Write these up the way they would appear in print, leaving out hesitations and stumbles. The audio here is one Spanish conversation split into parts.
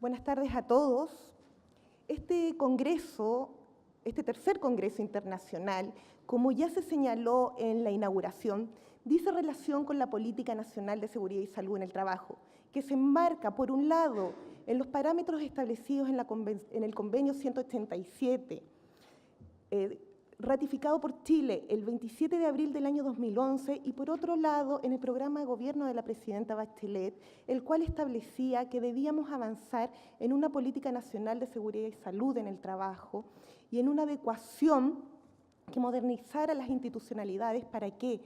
Buenas tardes a todos. Este congreso, este tercer congreso internacional, como ya se señaló en la inauguración, dice relación con la Política Nacional de Seguridad y Salud en el Trabajo, que se enmarca, por un lado, en los parámetros establecidos en el Convenio 187, ratificado por Chile el 27 de abril del año 2011, y por otro lado, en el programa de gobierno de la presidenta Bachelet, el cual establecía que debíamos avanzar en una política nacional de seguridad y salud en el trabajo y en una adecuación que modernizara las institucionalidades. ¿Para qué?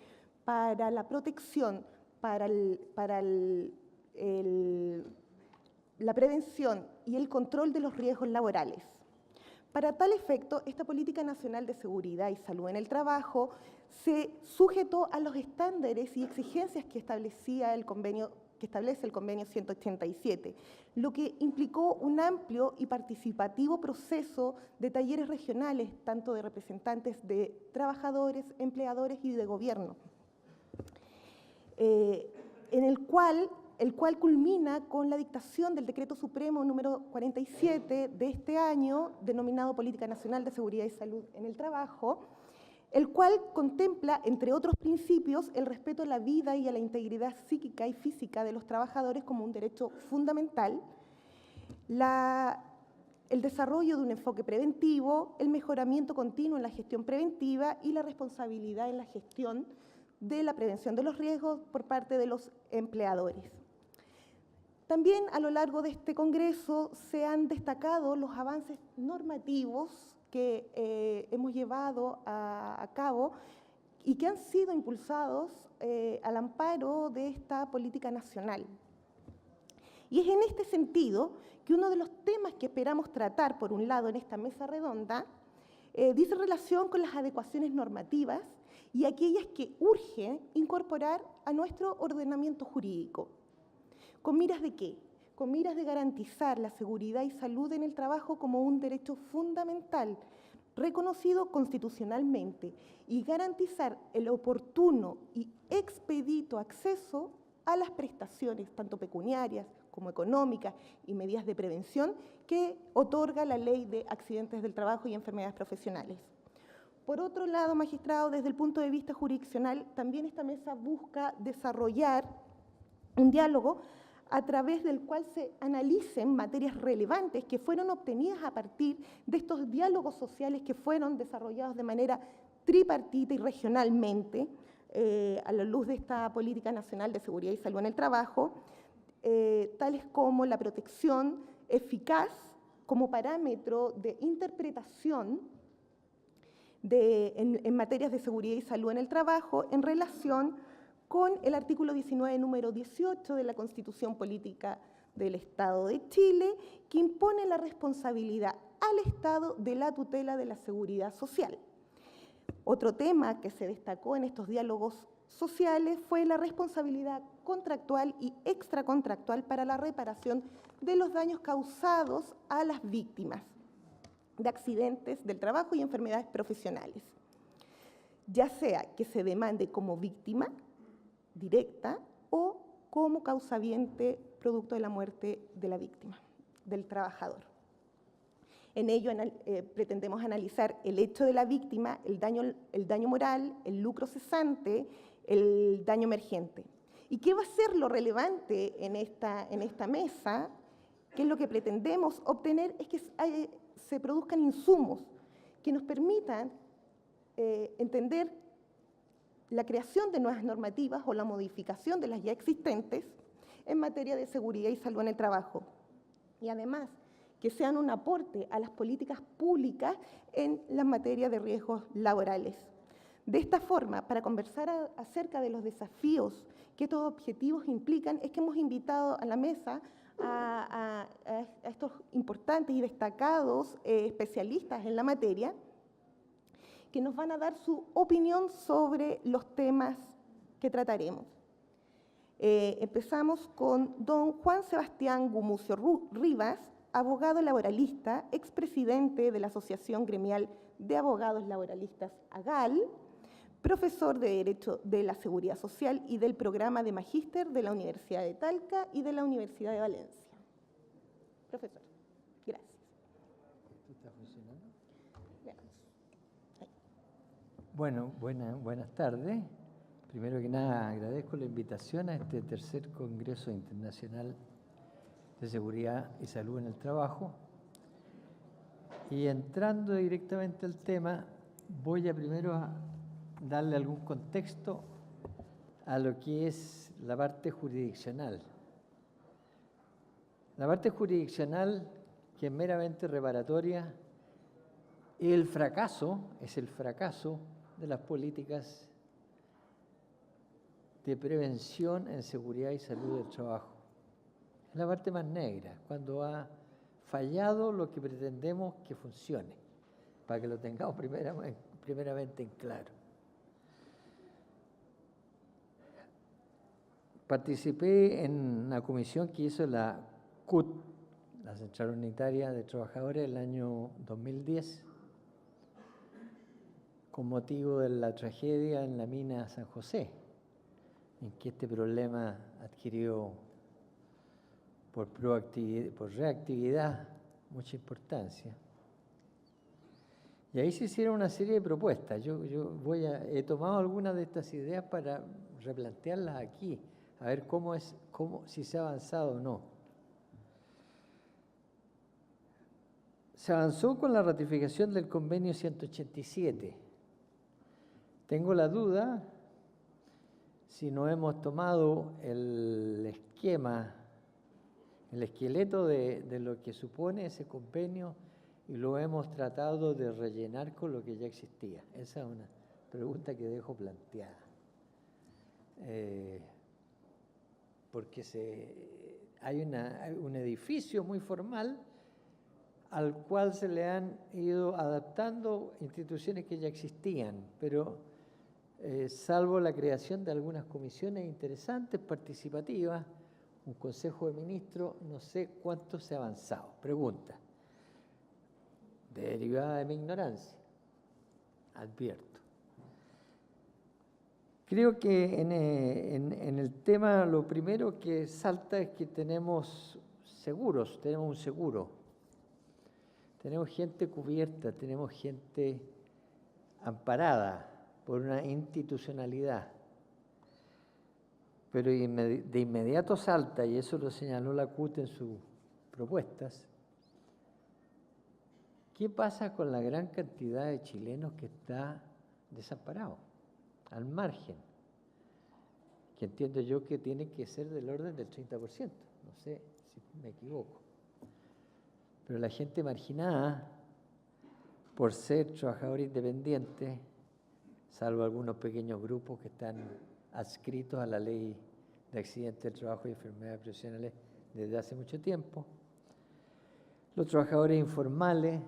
Para la protección, para la prevención y el control de los riesgos laborales. Para tal efecto, esta Política Nacional de Seguridad y Salud en el Trabajo se sujetó a los estándares y exigencias que establece el Convenio 187, lo que implicó un amplio y participativo proceso de talleres regionales, tanto de representantes de trabajadores, empleadores y de gobierno, en el cual culmina con la dictación del Decreto Supremo número 47 de este año, denominado Política Nacional de Seguridad y Salud en el Trabajo, el cual contempla, entre otros principios, el respeto a la vida y a la integridad psíquica y física de los trabajadores como un derecho fundamental, el desarrollo de un enfoque preventivo, el mejoramiento continuo en la gestión preventiva y la responsabilidad en la gestión de la prevención de los riesgos por parte de los empleadores. También a lo largo de este congreso se han destacado los avances normativos que hemos llevado a cabo y que han sido impulsados al amparo de esta política nacional. Y es en este sentido que uno de los temas que esperamos tratar, por un lado, en esta mesa redonda, dice relación con las adecuaciones normativas y aquellas que urge incorporar a nuestro ordenamiento jurídico. ¿Con miras de qué? Con miras de garantizar la seguridad y salud en el trabajo como un derecho fundamental, reconocido constitucionalmente, y garantizar el oportuno y expedito acceso a las prestaciones, tanto pecuniarias como económicas y medidas de prevención que otorga la Ley de Accidentes del Trabajo y Enfermedades Profesionales. Por otro lado, magistrado, desde el punto de vista jurisdiccional, también esta mesa busca desarrollar un diálogo a través del cual se analicen materias relevantes que fueron obtenidas a partir de estos diálogos sociales que fueron desarrollados de manera tripartita y regionalmente a la luz de esta Política Nacional de Seguridad y Salud en el Trabajo, tales como la protección eficaz como parámetro de interpretación en materias de seguridad y salud en el trabajo en relación con el artículo 19, número 18 de la Constitución Política del Estado de Chile, que impone la responsabilidad al Estado de la tutela de la seguridad social. Otro tema que se destacó en estos diálogos sociales fue la responsabilidad contractual y extracontractual para la reparación de los daños causados a las víctimas de accidentes del trabajo y enfermedades profesionales, ya sea que se demande como víctima directa o como causaviente producto de la muerte de la víctima, del trabajador. En ello pretendemos analizar el hecho de la víctima, el daño moral, el lucro cesante, el daño emergente. ¿Y qué va a ser lo relevante en esta mesa? ¿Qué es lo que pretendemos obtener? Es que se produzcan insumos que nos permitan entender la creación de nuevas normativas o la modificación de las ya existentes en materia de seguridad y salud en el trabajo. Y además, que sean un aporte a las políticas públicas en la materia de riesgos laborales. De esta forma, para conversar acerca de los desafíos que estos objetivos implican, es que hemos invitado a la mesa a estos importantes y destacados especialistas en la materia, que nos van a dar su opinión sobre los temas que trataremos. Empezamos con don Juan Sebastián Gumucio Rivas, abogado laboralista, expresidente de la Asociación Gremial de Abogados Laboralistas AGAL, profesor de Derecho de la Seguridad Social y del programa de Magíster de la Universidad de Talca y de la Universidad de Valencia. Profesor, gracias. ¿Esto está funcionando? Veamos. Ahí. Bueno, buenas tardes. Primero que nada, agradezco la invitación a este tercer Congreso Internacional de Seguridad y Salud en el Trabajo. Y entrando directamente al tema, voy a primero darle algún contexto a lo que es la parte jurisdiccional. La parte jurisdiccional, que es meramente reparatoria, es el fracaso de las políticas de prevención en seguridad y salud del trabajo. Es la parte más negra, cuando ha fallado lo que pretendemos que funcione, para que lo tengamos primeramente en claro. Participé en una comisión que hizo la CUT, la Central Unitaria de Trabajadores, el año 2010, con motivo de la tragedia en la mina San José, en que este problema adquirió por reactividad mucha importancia. Y ahí se hicieron una serie de propuestas. He tomado algunas de estas ideas para replantearlas aquí, a ver si se ha avanzado o no. Se avanzó con la ratificación del convenio 187. Tengo la duda si no hemos tomado el esqueleto de lo que supone ese convenio y lo hemos tratado de rellenar con lo que ya existía. Esa es una pregunta que dejo planteada. Porque hay un edificio muy formal al cual se le han ido adaptando instituciones que ya existían, pero salvo la creación de algunas comisiones interesantes, participativas, un consejo de ministros, no sé cuánto se ha avanzado. Pregunta, derivada de mi ignorancia, advierto. Creo que en el tema lo primero que salta es que tenemos seguros, tenemos un seguro, tenemos gente cubierta, tenemos gente amparada por una institucionalidad. Pero de inmediato salta, y eso lo señaló la CUT en sus propuestas, ¿qué pasa con la gran cantidad de chilenos que está desamparado, al margen? Que entiendo yo que tiene que ser del orden del 30%, no sé si me equivoco. Pero la gente marginada, por ser trabajador independiente, salvo algunos pequeños grupos que están adscritos a la ley de accidentes del trabajo y enfermedades profesionales desde hace mucho tiempo, los trabajadores informales,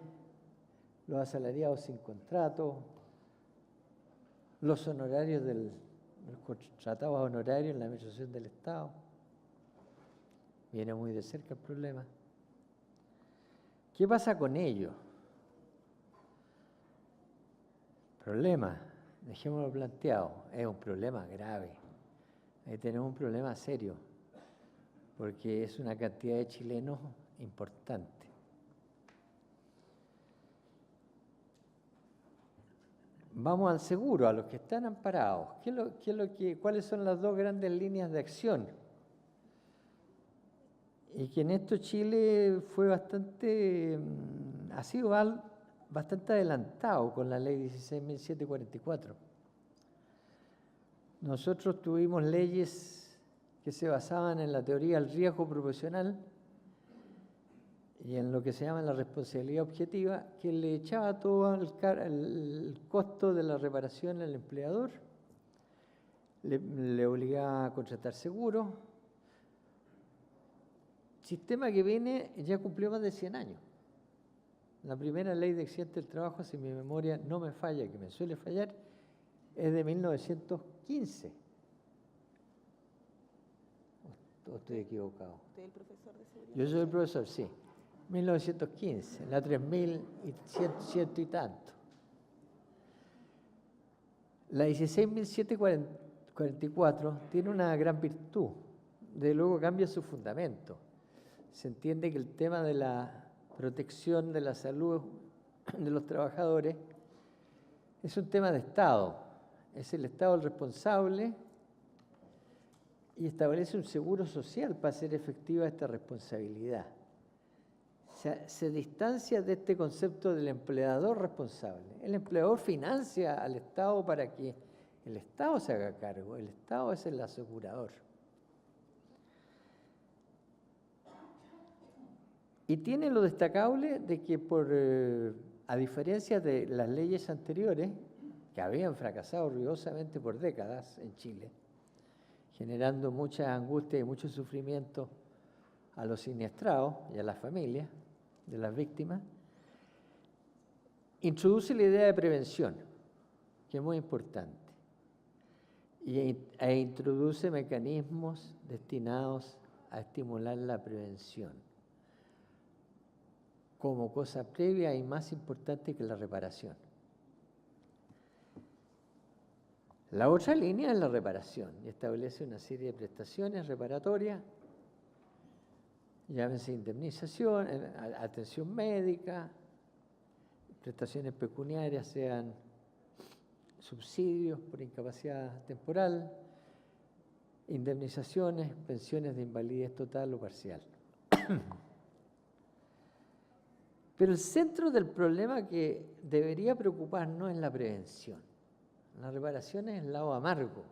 los asalariados sin contrato, los honorarios los contratados honorarios en la administración del Estado. Viene muy de cerca el problema. ¿Qué pasa con ellos? Problema, dejémoslo planteado, es un problema grave. Ahí tenemos un problema serio, porque es una cantidad de chilenos importante. Vamos al seguro, a los que están amparados. ¿Cuáles son las dos grandes líneas de acción? Y que en esto Chile fue ha sido bastante adelantado con la ley 16.744. Nosotros tuvimos leyes que se basaban en la teoría del riesgo proporcional y en lo que se llama la responsabilidad objetiva, que le echaba todo el costo de la reparación al empleador, le obligaba a contratar seguro. Sistema que ya cumplió más de 100 años. La primera ley de accidentes del trabajo, si mi memoria no me falla, que me suele fallar, es de 1915. ¿O estoy equivocado? ¿Usted es el profesor de seguridad? Yo soy el profesor, sí. 1915, la 3.100 y tanto. La 16.744 tiene una gran virtud. De luego cambia su fundamento. se entiende que el tema de la protección de la salud de los trabajadores es un tema de Estado. Es el Estado el responsable y establece un seguro social para hacer efectiva esta responsabilidad. Se distancia de este concepto del empleador responsable. El empleador financia al Estado para que el Estado se haga cargo. El Estado es el asegurador. Y tiene lo destacable de que a diferencia de las leyes anteriores, que habían fracasado ruidosamente por décadas en Chile, generando mucha angustia y mucho sufrimiento a los siniestrados y a las familias de las víctimas, introduce la idea de prevención, que es muy importante, e introduce mecanismos destinados a estimular la prevención como cosa previa y más importante que la reparación. La otra línea es la reparación y establece una serie de prestaciones reparatorias, llámense indemnización, atención médica, prestaciones pecuniarias, sean subsidios por incapacidad temporal, indemnizaciones, pensiones de invalidez total o parcial. Pero el centro del problema que debería preocuparnos es la prevención. La reparación es el lado amargo,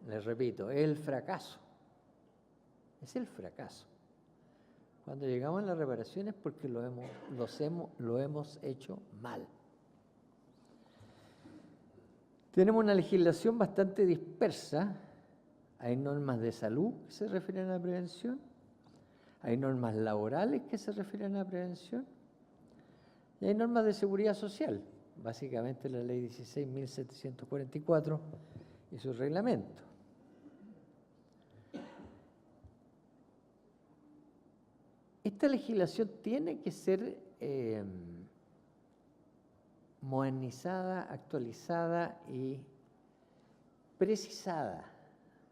les repito, es el fracaso. Es el fracaso. Cuando llegamos a la reparación es porque lo hemos hecho mal. Tenemos una legislación bastante dispersa. Hay normas de salud que se refieren a la prevención, hay normas laborales que se refieren a la prevención y hay normas de seguridad social, básicamente la ley 16.744 y su reglamento. Esta legislación tiene que ser modernizada, actualizada y precisada.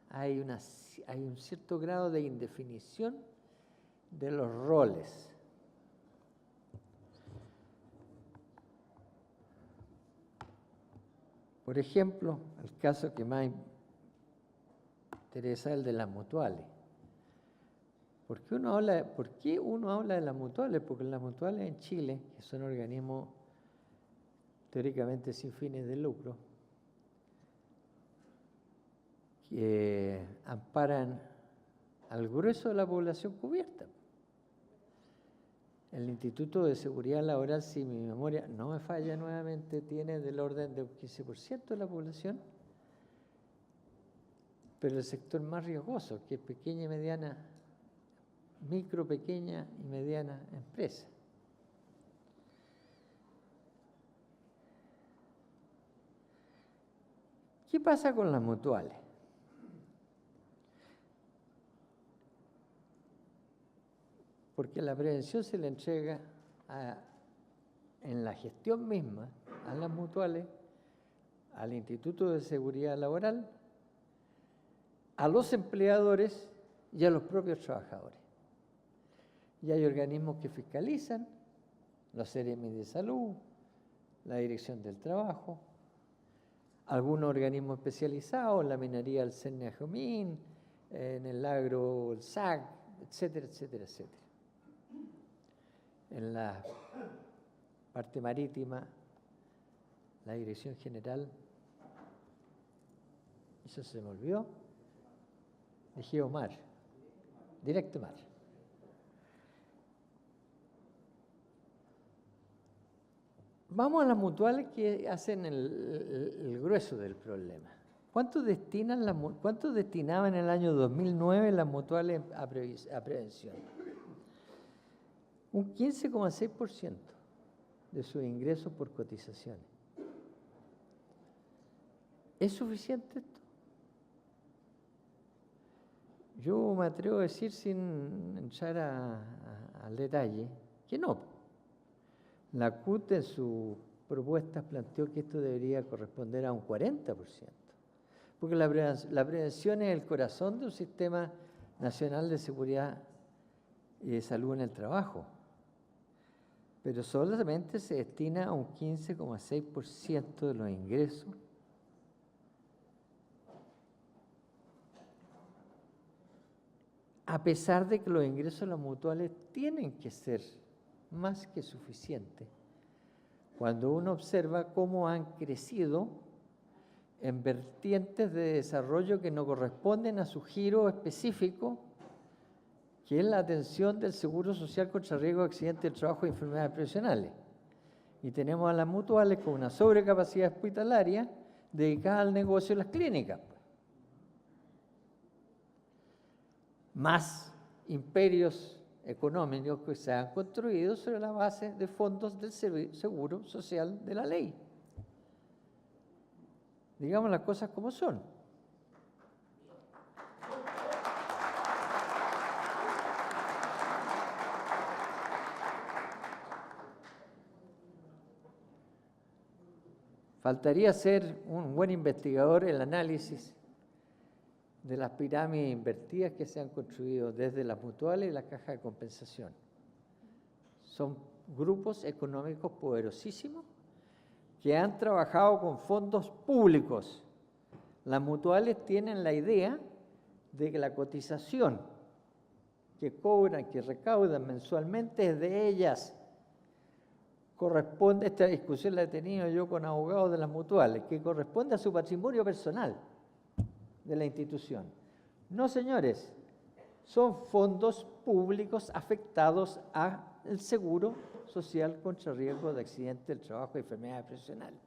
Hay un cierto grado de indefinición de los roles. Por ejemplo, el caso que más interesa es el de las mutuales. ¿Por qué uno habla de las mutuales? Porque las mutuales en Chile, que son organismos teóricamente sin fines de lucro, que amparan al grueso de la población cubierta. El Instituto de Seguridad Laboral, si mi memoria no me falla nuevamente, tiene del orden del 15% de la población, pero el sector más riesgoso, que es pequeña y mediana, micro, pequeña y mediana empresa. ¿Qué pasa con las mutuales? Porque la prevención se le entrega en la gestión misma a las mutuales, al Instituto de Seguridad Laboral, a los empleadores y a los propios trabajadores. Y hay organismos que fiscalizan, los CEREMI de salud, la Dirección del Trabajo, algunos organismos especializados, la minería el CERNAJOMIN, en el agro el SAC, etcétera, etcétera, etcétera. En la parte marítima, la Dirección General, eso se me olvidó, de Geomar, Directo Mar. Vamos a las mutuales que hacen el grueso del problema. ¿Cuánto destinaban en el año 2009 las mutuales a prevención? Un 15,6% de sus ingresos por cotizaciones. ¿Es suficiente esto? Yo me atrevo a decir, sin entrar al detalle, que no. La CUT en sus propuestas planteó que esto debería corresponder a un 40%, porque la prevención es el corazón de un sistema nacional de seguridad y de salud en el trabajo, pero solamente se destina a un 15,6% de los ingresos a pesar de que los ingresos de las mutuales tienen que ser más que suficientes. Cuando uno observa cómo han crecido en vertientes de desarrollo que no corresponden a su giro específico, que es la atención del Seguro Social contra riesgo de accidentes de trabajo y enfermedades profesionales. Y tenemos a las mutuales con una sobrecapacidad hospitalaria dedicada al negocio de las clínicas. Más imperios económicos que se han construido sobre la base de fondos del Seguro Social de la ley. Digamos las cosas como son. Faltaría ser un buen investigador el análisis de las pirámides invertidas que se han construido desde las mutuales y las cajas de compensación. Son grupos económicos poderosísimos que han trabajado con fondos públicos. Las mutuales tienen la idea de que la cotización que cobran, que recaudan mensualmente es de ellas. Corresponde, esta discusión la he tenido yo con abogados de las mutuales, que corresponde a su patrimonio personal de la institución. No, señores, son fondos públicos afectados al Seguro Social contra riesgo de accidentes del trabajo y enfermedades profesionales.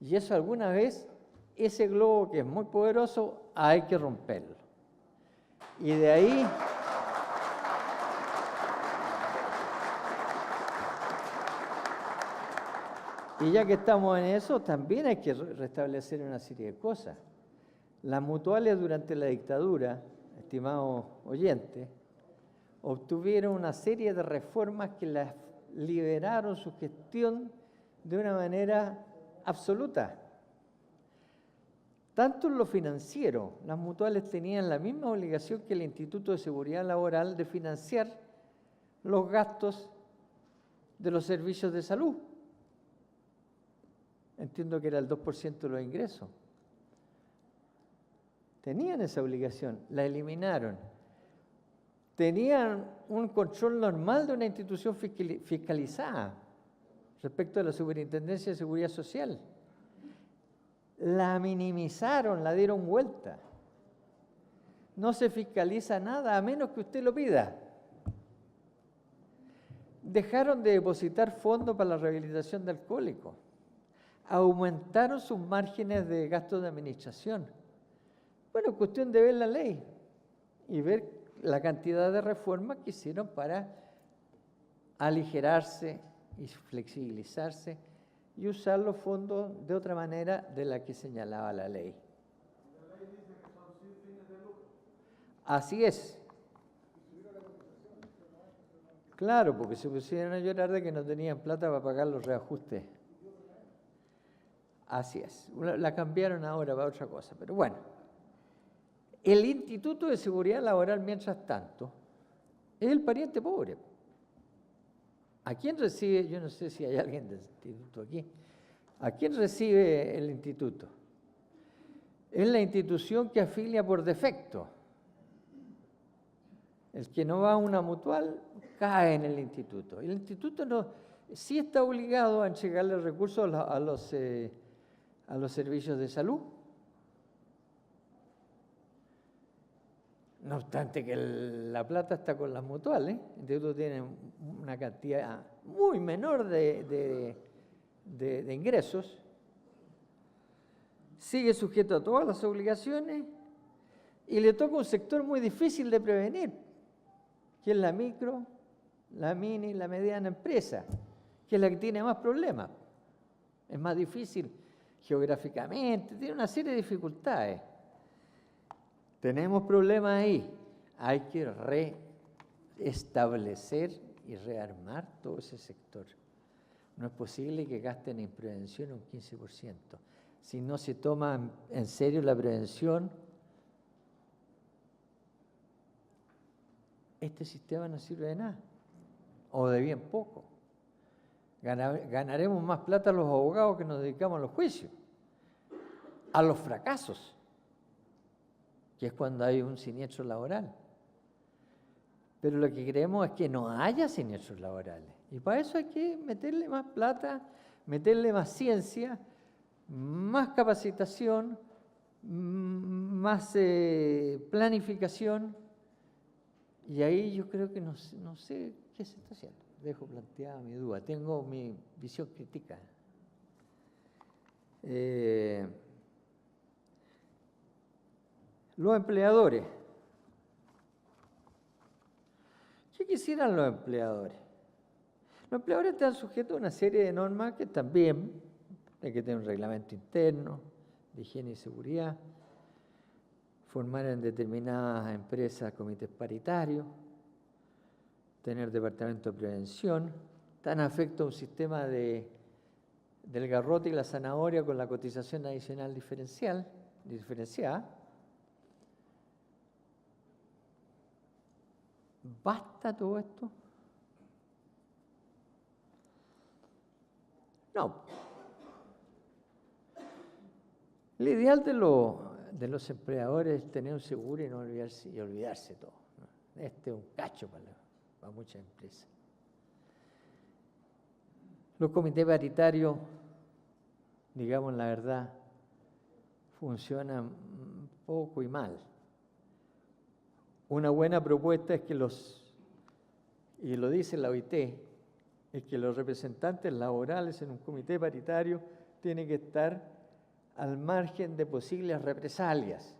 Y eso alguna vez, ese globo que es muy poderoso, hay que romperlo. Y de ahí... Y ya que estamos en eso, también hay que restablecer una serie de cosas. Las mutuales durante la dictadura, estimados oyentes, obtuvieron una serie de reformas que las liberaron su gestión de una manera absoluta. Tanto en lo financiero, las mutuales tenían la misma obligación que el Instituto de Seguridad Laboral de financiar los gastos de los servicios de salud. Entiendo que era el 2% de los ingresos. Tenían esa obligación, la eliminaron. Tenían un control normal de una institución fiscalizada respecto a la Superintendencia de Seguridad Social. La minimizaron, la dieron vuelta. No se fiscaliza nada a menos que usted lo pida. Dejaron de depositar fondos para la rehabilitación de alcohólicos. Aumentaron sus márgenes de gastos de administración. Bueno, cuestión de ver la ley y ver la cantidad de reformas que hicieron para aligerarse y flexibilizarse y usar los fondos de otra manera de la que señalaba la ley. La ley dice que son sin fines de lucro. Así es. Claro, porque se pusieron a llorar de que no tenían plata para pagar los reajustes. Así es. La cambiaron ahora para otra cosa, pero bueno. El Instituto de Seguridad Laboral, mientras tanto, es el pariente pobre. ¿A quién recibe? Yo no sé si hay alguien del instituto aquí. ¿A quién recibe el instituto? Es la institución que afilia por defecto. El que no va a una mutual cae en el instituto. El instituto no, sí está obligado a entregarle recursos a los servicios de salud. No obstante que la plata está con las mutuales, el instituto tiene una cantidad muy menor de ingresos, sigue sujeto a todas las obligaciones y le toca un sector muy difícil de prevenir, que es la micro, la mini, la mediana empresa, que es la que tiene más problemas. Es más difícil geográficamente, tiene una serie de dificultades. Tenemos problemas ahí. Hay que reestablecer y rearmar todo ese sector. No es posible que gasten en prevención un 15%. Si no se toma en serio la prevención, este sistema no sirve de nada, o de bien poco. Ganaremos más plata los abogados que nos dedicamos a los juicios, a los fracasos, que es cuando hay un siniestro laboral. Pero lo que queremos es que no haya siniestros laborales. Y para eso hay que meterle más plata, meterle más ciencia, más capacitación, más planificación. Y ahí yo creo que no sé qué se está haciendo. Dejo planteada mi duda. Tengo mi visión crítica. Los empleadores. ¿Qué quisieran los empleadores? Los empleadores están sujetos a una serie de normas que también hay que tener un reglamento interno de higiene y seguridad, formar en determinadas empresas comités paritarios, tener departamento de prevención, están afectos a un sistema del garrote y la zanahoria con la cotización adicional diferenciada. ¿Basta todo esto? No. El ideal de los empleadores es tener un seguro y no olvidarse todo, ¿no? Este es un cacho para muchas empresas. Los comités paritarios, digamos la verdad, funcionan poco y mal. Una buena propuesta es que y lo dice la OIT, es que los representantes laborales en un comité paritario tienen que estar al margen de posibles represalias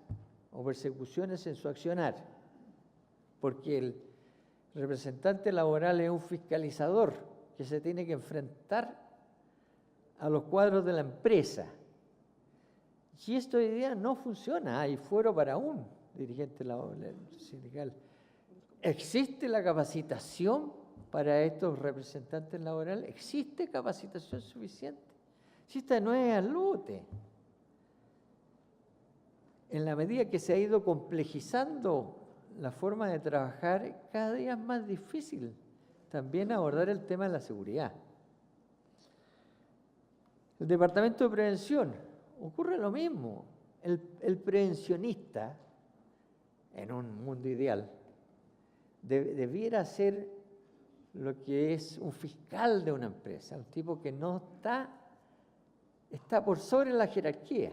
o persecuciones en su accionar, porque el representante laboral es un fiscalizador que se tiene que enfrentar a los cuadros de la empresa. Y esto hoy día no funciona, hay fuero para un dirigente sindical. ¿Existe la capacitación para estos representantes laborales? ¿Existe capacitación suficiente? Si esta no es al lute. En la medida que se ha ido complejizando la forma de trabajar, cada día es más difícil también abordar el tema de la seguridad. El Departamento de Prevención, ocurre lo mismo. El prevencionista, en un mundo ideal, debiera ser lo que es un fiscal de una empresa, un tipo que no está por sobre la jerarquía,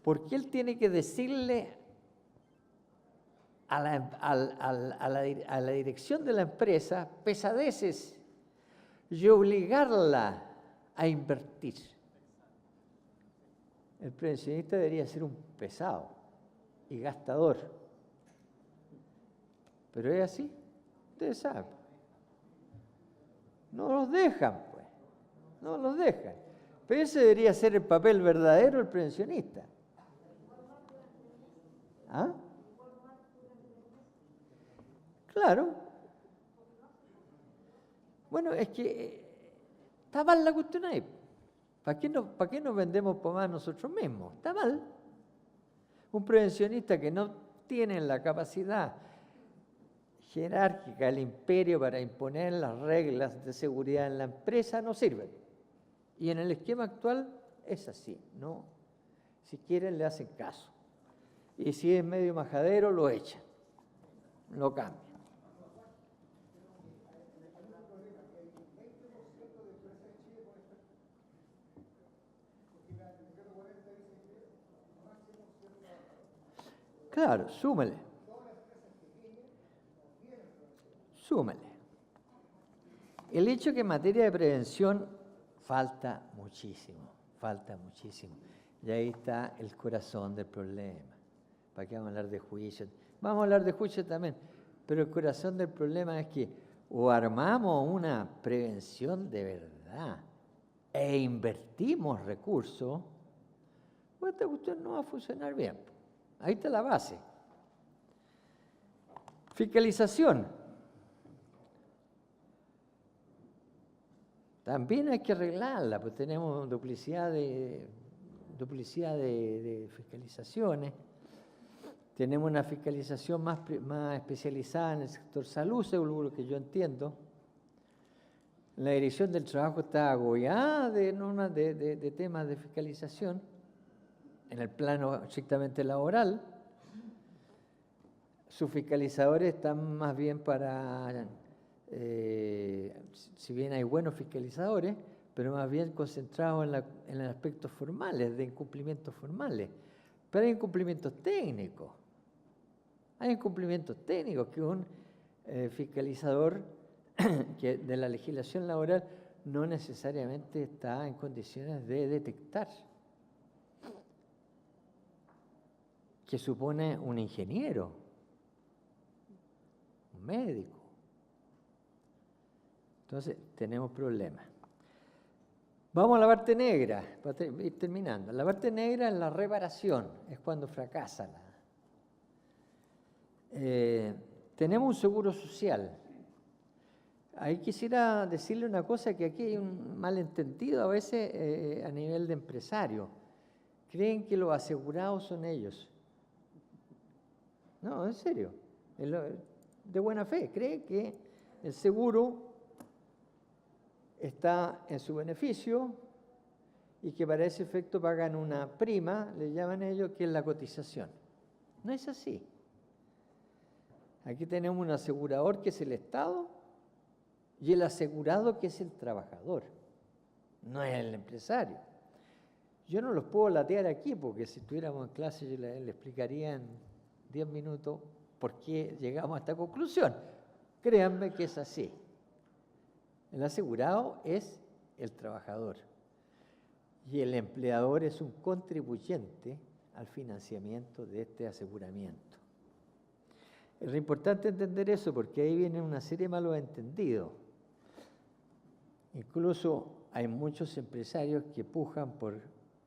porque él tiene que decirle a la dirección de la empresa pesadeces y obligarla a invertir. El prevencionista debería ser un pesado y gastador. Pero es así, ustedes saben. No los dejan, pues. No los dejan. Pero ese debería ser el papel verdadero del prevencionista. ¿Ah? Claro. Bueno, es que está mal la cuestión ahí. ¿Para qué nos vendemos pomada nosotros mismos? Está mal. Un prevencionista que no tiene la capacidad jerárquica, el imperio para imponer las reglas de seguridad en la empresa no sirve. Y en el esquema actual es así, ¿no? Si quieren le hacen caso. Y si es medio majadero lo echan, lo cambian. Claro, súmale. El hecho que en materia de prevención falta muchísimo. Y ahí está el corazón del problema. ¿Para qué vamos a hablar de juicio? Vamos a hablar de juicio también, pero el corazón del problema es que o armamos una prevención de verdad e invertimos recursos, pues esta cuestión no va a funcionar bien. Ahí está la base. Fiscalización. También hay que arreglarla, pues tenemos duplicidad de fiscalizaciones. Tenemos una fiscalización más especializada en el sector salud, según lo que yo entiendo. La Dirección del Trabajo está agobiada de normas de temas de fiscalización en el plano estrictamente laboral. Sus fiscalizadores están más bien para, si bien hay buenos fiscalizadores, pero más bien concentrados en los aspectos formales, de incumplimientos formales. Pero hay incumplimientos técnicos. Hay incumplimientos técnicos que un fiscalizador que de la legislación laboral no necesariamente está en condiciones de detectar, que supone un ingeniero, un médico. Entonces, tenemos problemas. Vamos a la parte negra, para ir terminando. La parte negra es la reparación, es cuando fracasa. Tenemos un seguro social. Ahí quisiera decirle una cosa, que aquí hay un malentendido a veces a nivel de empresario. Creen que los asegurados son ellos. No, en serio, de buena fe. Creen que el seguro está en su beneficio y que para ese efecto pagan una prima, le llaman ellos, que es la cotización. No es así. Aquí tenemos un asegurador que es el Estado y el asegurado que es el trabajador, no es el empresario. Yo no los puedo latear aquí porque si estuviéramos en clase yo le explicaría en 10 minutos por qué llegamos a esta conclusión. Créanme que es así. El asegurado es el trabajador y el empleador es un contribuyente al financiamiento de este aseguramiento. Es importante entender eso porque ahí viene una serie de malos entendidos. Incluso hay muchos empresarios que pujan por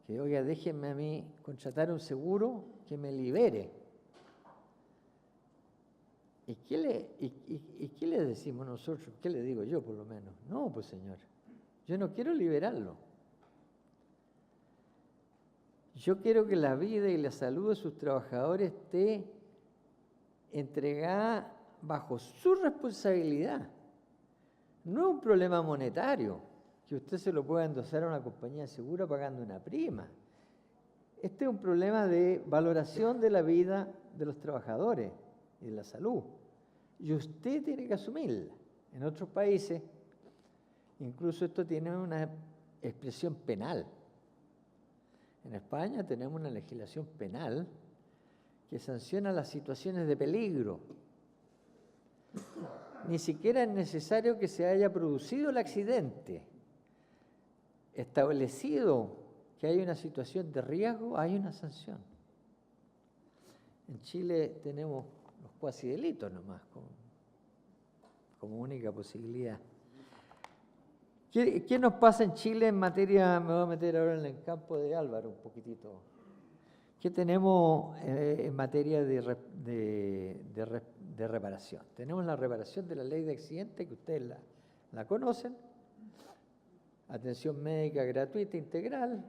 que, oiga, déjenme a mí contratar un seguro que me libere. ¿Y qué le decimos nosotros? ¿Qué le digo yo, por lo menos? No, pues señor, yo no quiero liberarlo. Yo quiero que la vida y la salud de sus trabajadores esté entregada bajo su responsabilidad. No es un problema monetario, que usted se lo pueda endosar a una compañía segura pagando una prima. Este es un problema de valoración de la vida de los trabajadores y de la salud. Y usted tiene que asumirla. En otros países, incluso esto tiene una expresión penal. En España tenemos una legislación penal que sanciona las situaciones de peligro. Ni siquiera es necesario que se haya producido el accidente. Establecido que hay una situación de riesgo, hay una sanción. En Chile tenemos los cuasi delitos nomás, como única posibilidad. ¿Qué nos pasa en Chile en materia, me voy a meter ahora en el campo de Álvaro un poquitito? ¿Qué tenemos en materia de reparación? Tenemos la reparación de la ley de accidentes, que ustedes la conocen, atención médica gratuita integral,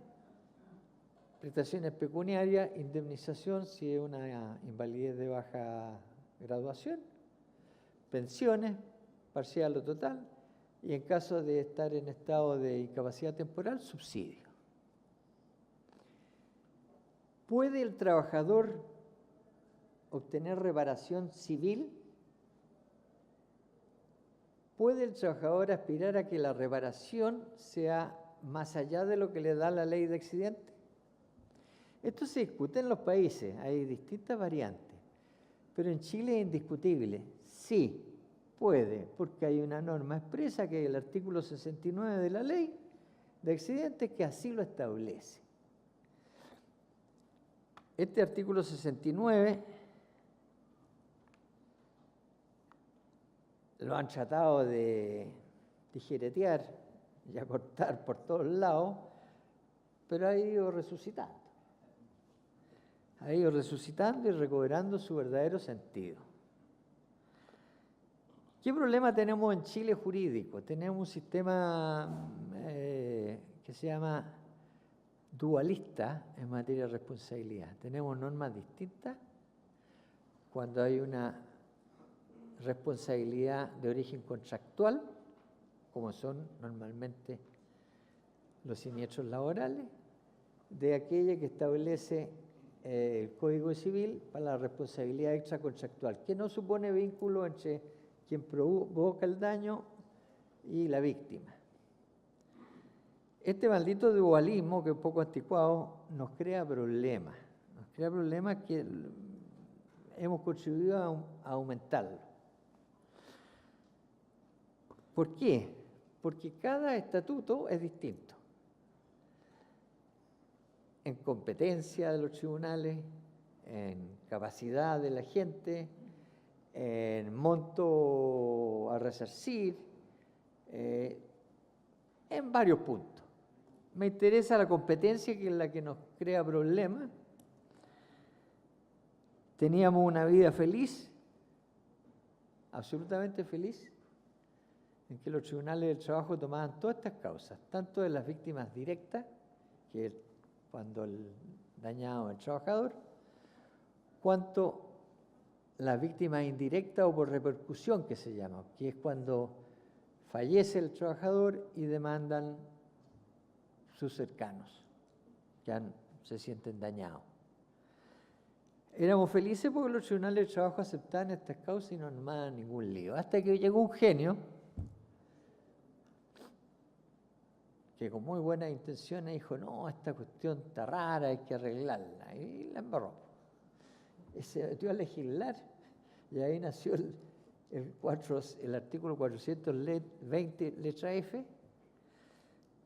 prestaciones pecuniarias, indemnización si es una invalidez de baja graduación, pensiones, parcial o total, y en caso de estar en estado de incapacidad temporal, subsidio. ¿Puede el trabajador obtener reparación civil? ¿Puede el trabajador aspirar a que la reparación sea más allá de lo que le da la ley de accidente? Esto se discute en los países, hay distintas variantes, pero en Chile es indiscutible, sí puede, porque hay una norma expresa que es el artículo 69 de la ley de accidentes que así lo establece. Este artículo 69 lo han tratado de tijeretear y acortar por todos lados, pero ha ido resucitando. Ha ido resucitando y recobrando su verdadero sentido. ¿Qué problema tenemos en Chile jurídico? Tenemos un sistema que se llama dualista en materia de responsabilidad. Tenemos normas distintas cuando hay una responsabilidad de origen contractual, como son normalmente los siniestros laborales, de aquella que establece el Código Civil para la responsabilidad extracontractual, que no supone vínculo entre quien provoca el daño y la víctima. Este maldito dualismo, que es un poco anticuado, nos crea problemas que hemos contribuido a aumentarlo. ¿Por qué? Porque cada estatuto es distinto. En competencia de los tribunales, en capacidad de la gente, en monto a resarcir, en varios puntos. Me interesa la competencia, que es la que nos crea problemas. Teníamos una vida feliz, absolutamente feliz, en que los tribunales del trabajo tomaban todas estas causas, tanto de las víctimas directas, que es cuando el dañado es el trabajador, cuanto las víctimas indirectas o por repercusión, que se llama, que es cuando fallece el trabajador y demandan sus cercanos, que se sienten dañados. Éramos felices porque los tribunales de trabajo aceptaban estas causas y no armaban ningún lío. Hasta que llegó un genio que con muy buenas intenciones dijo, no, esta cuestión está rara, hay que arreglarla. Y la embarró. Y se metió a legislar y ahí nació el artículo 420, letra F,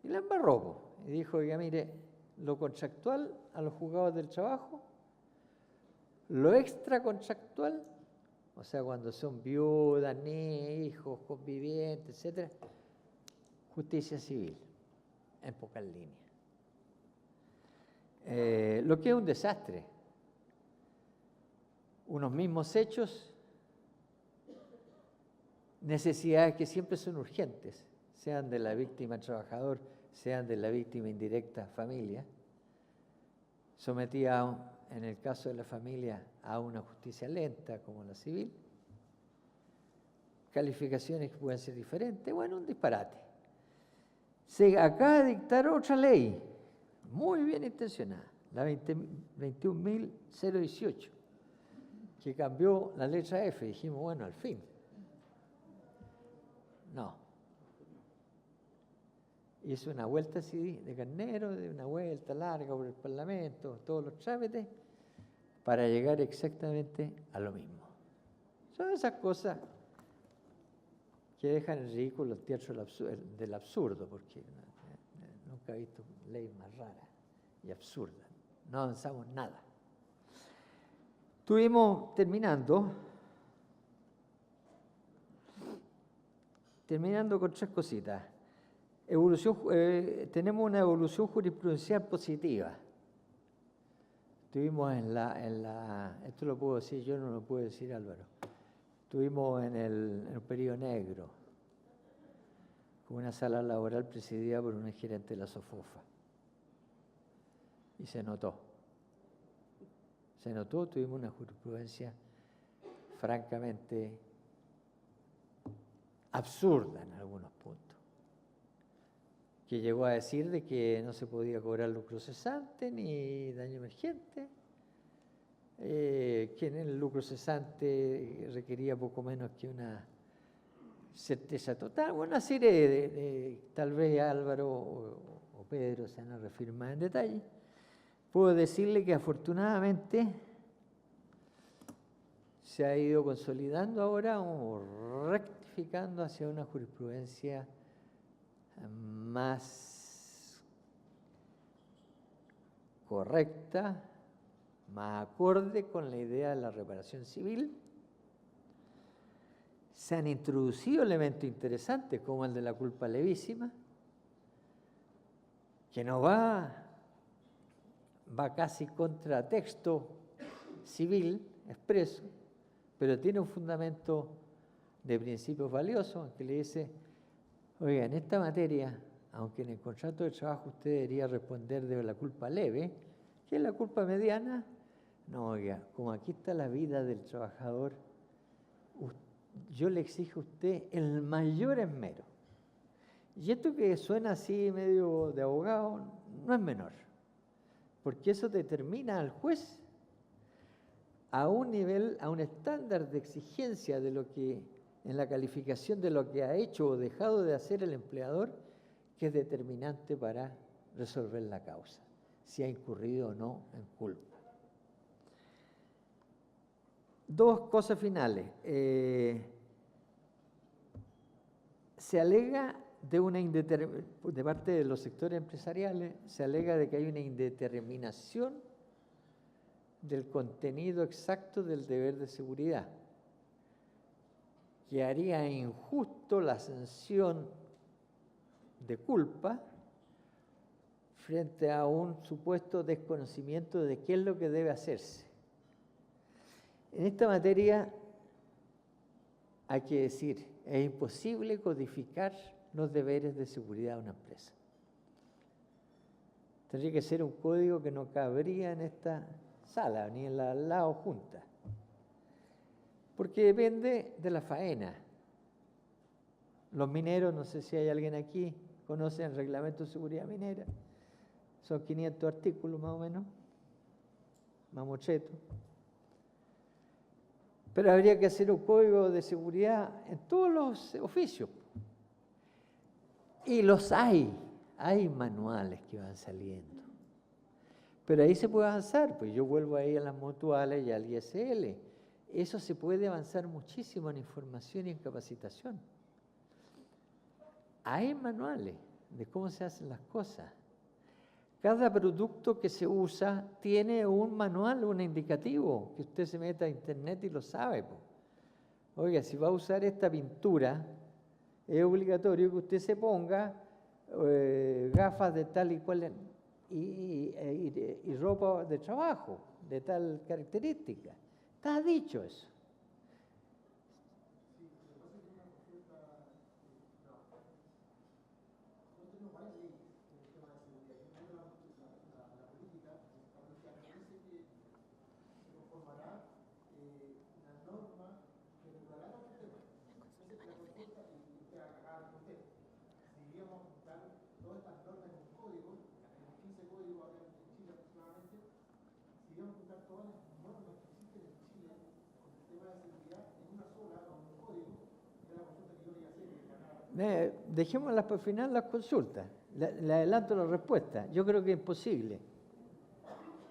y la embarró. Y dijo, ya mire, lo contractual a los juzgados del trabajo, lo extracontractual, o sea, cuando son viudas, hijos, convivientes, etc., justicia civil, en pocas líneas. Lo que es un desastre. Unos mismos hechos, necesidades que siempre son urgentes, sean de la víctima trabajador, sean de la víctima indirecta familia, sometida, en el caso de la familia, a una justicia lenta como la civil, calificaciones que pueden ser diferentes, bueno, un disparate. Se acaba de dictar otra ley, muy bien intencionada, la 21.018, que cambió la letra F, dijimos, bueno, al fin. No. Hizo una vuelta así de carnero, de una vuelta larga por el Parlamento, todos los trámites, para llegar exactamente a lo mismo. Son esas cosas que dejan en ridículo el teatro del absurdo, porque nunca he visto leyes más raras y absurdas. No avanzamos nada. Estuvimos terminando con tres cositas. Tenemos una evolución jurisprudencial positiva. Estuvimos esto lo puedo decir yo, no lo puede decir Álvaro. Estuvimos en el periodo negro, con una sala laboral presidida por una gerente de la SOFOFA. Y se notó, tuvimos una jurisprudencia francamente absurda en algunos puntos, que llegó a decir de que no se podía cobrar lucro cesante ni daño emergente, que en el lucro cesante requería poco menos que una certeza total. Bueno, una serie de tal vez Álvaro o Pedro se van a referir más en detalle. Puedo decirle que afortunadamente se ha ido consolidando ahora o rectificando hacia una jurisprudencia más correcta, más acorde con la idea de la reparación civil. Se han introducido elementos interesantes como el de la culpa levísima, que no va casi contra texto civil expreso, pero tiene un fundamento de principios valiosos que le dice, oiga, en esta materia, aunque en el contrato de trabajo usted debería responder de la culpa leve, que es la culpa mediana, No, oiga, como aquí está la vida del trabajador, yo le exijo a usted el mayor esmero. Y esto que suena así medio de abogado, no es menor, porque eso determina al juez a un nivel, a un estándar de exigencia de lo que, en la calificación de lo que ha hecho o dejado de hacer el empleador, que es determinante para resolver la causa, si ha incurrido o no en culpa. Dos cosas finales. Se alega de parte de los sectores empresariales, se alega de que hay una indeterminación del contenido exacto del deber de seguridad, que haría injusto la sanción de culpa frente a un supuesto desconocimiento de qué es lo que debe hacerse. En esta materia hay que decir, es imposible codificar los deberes de seguridad de una empresa. Tendría que ser un código que no cabría en esta sala, ni en la al lado junta, porque depende de la faena. Los mineros, no sé si hay alguien aquí, conocen el reglamento de seguridad minera, son 500 artículos más o menos, mamocheto. Pero habría que hacer un código de seguridad en todos los oficios. Y los hay manuales que van saliendo. Pero ahí se puede avanzar, pues yo vuelvo ahí a las mutuales y al ISL. Eso se puede avanzar muchísimo en información y en capacitación. Hay manuales de cómo se hacen las cosas. Cada producto que se usa tiene un manual, un indicativo, que usted se meta a internet y lo sabe. Oiga, si va a usar esta pintura, es obligatorio que usted se ponga gafas de tal y cual y ropa de trabajo de tal característica. Está dicho eso. Dejémoslas para el final las consultas. Le adelanto la respuesta. Yo creo que es posible.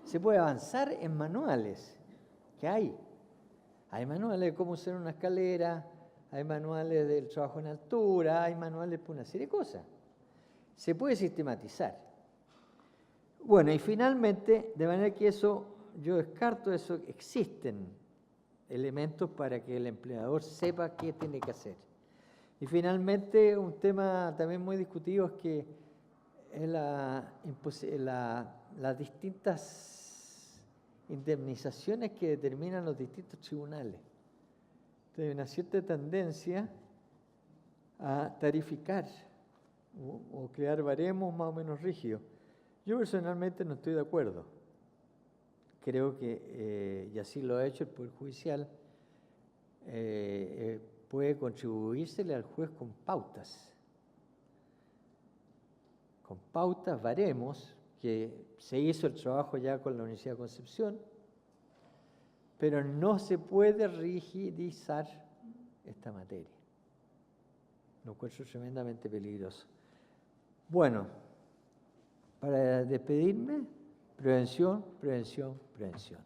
Se puede avanzar en manuales que hay. Hay manuales de cómo usar una escalera, hay manuales del trabajo en altura, hay manuales para una serie de cosas. Se puede sistematizar. Bueno, y finalmente, de manera que eso, yo descarto eso, existen elementos para que el empleador sepa qué tiene que hacer. Y finalmente, un tema también muy discutido es que es las distintas indemnizaciones que determinan los distintos tribunales. Entonces, hay una cierta tendencia a tarificar o crear baremos más o menos rígidos. Yo personalmente no estoy de acuerdo. Creo que, y así lo ha hecho el Poder Judicial, puede contribuírsele al juez con pautas. Con pautas, baremos, que se hizo el trabajo ya con la Universidad de Concepción, pero no se puede rigidizar esta materia. Lo encuentro tremendamente peligroso. Bueno, para despedirme, prevención, prevención, prevención.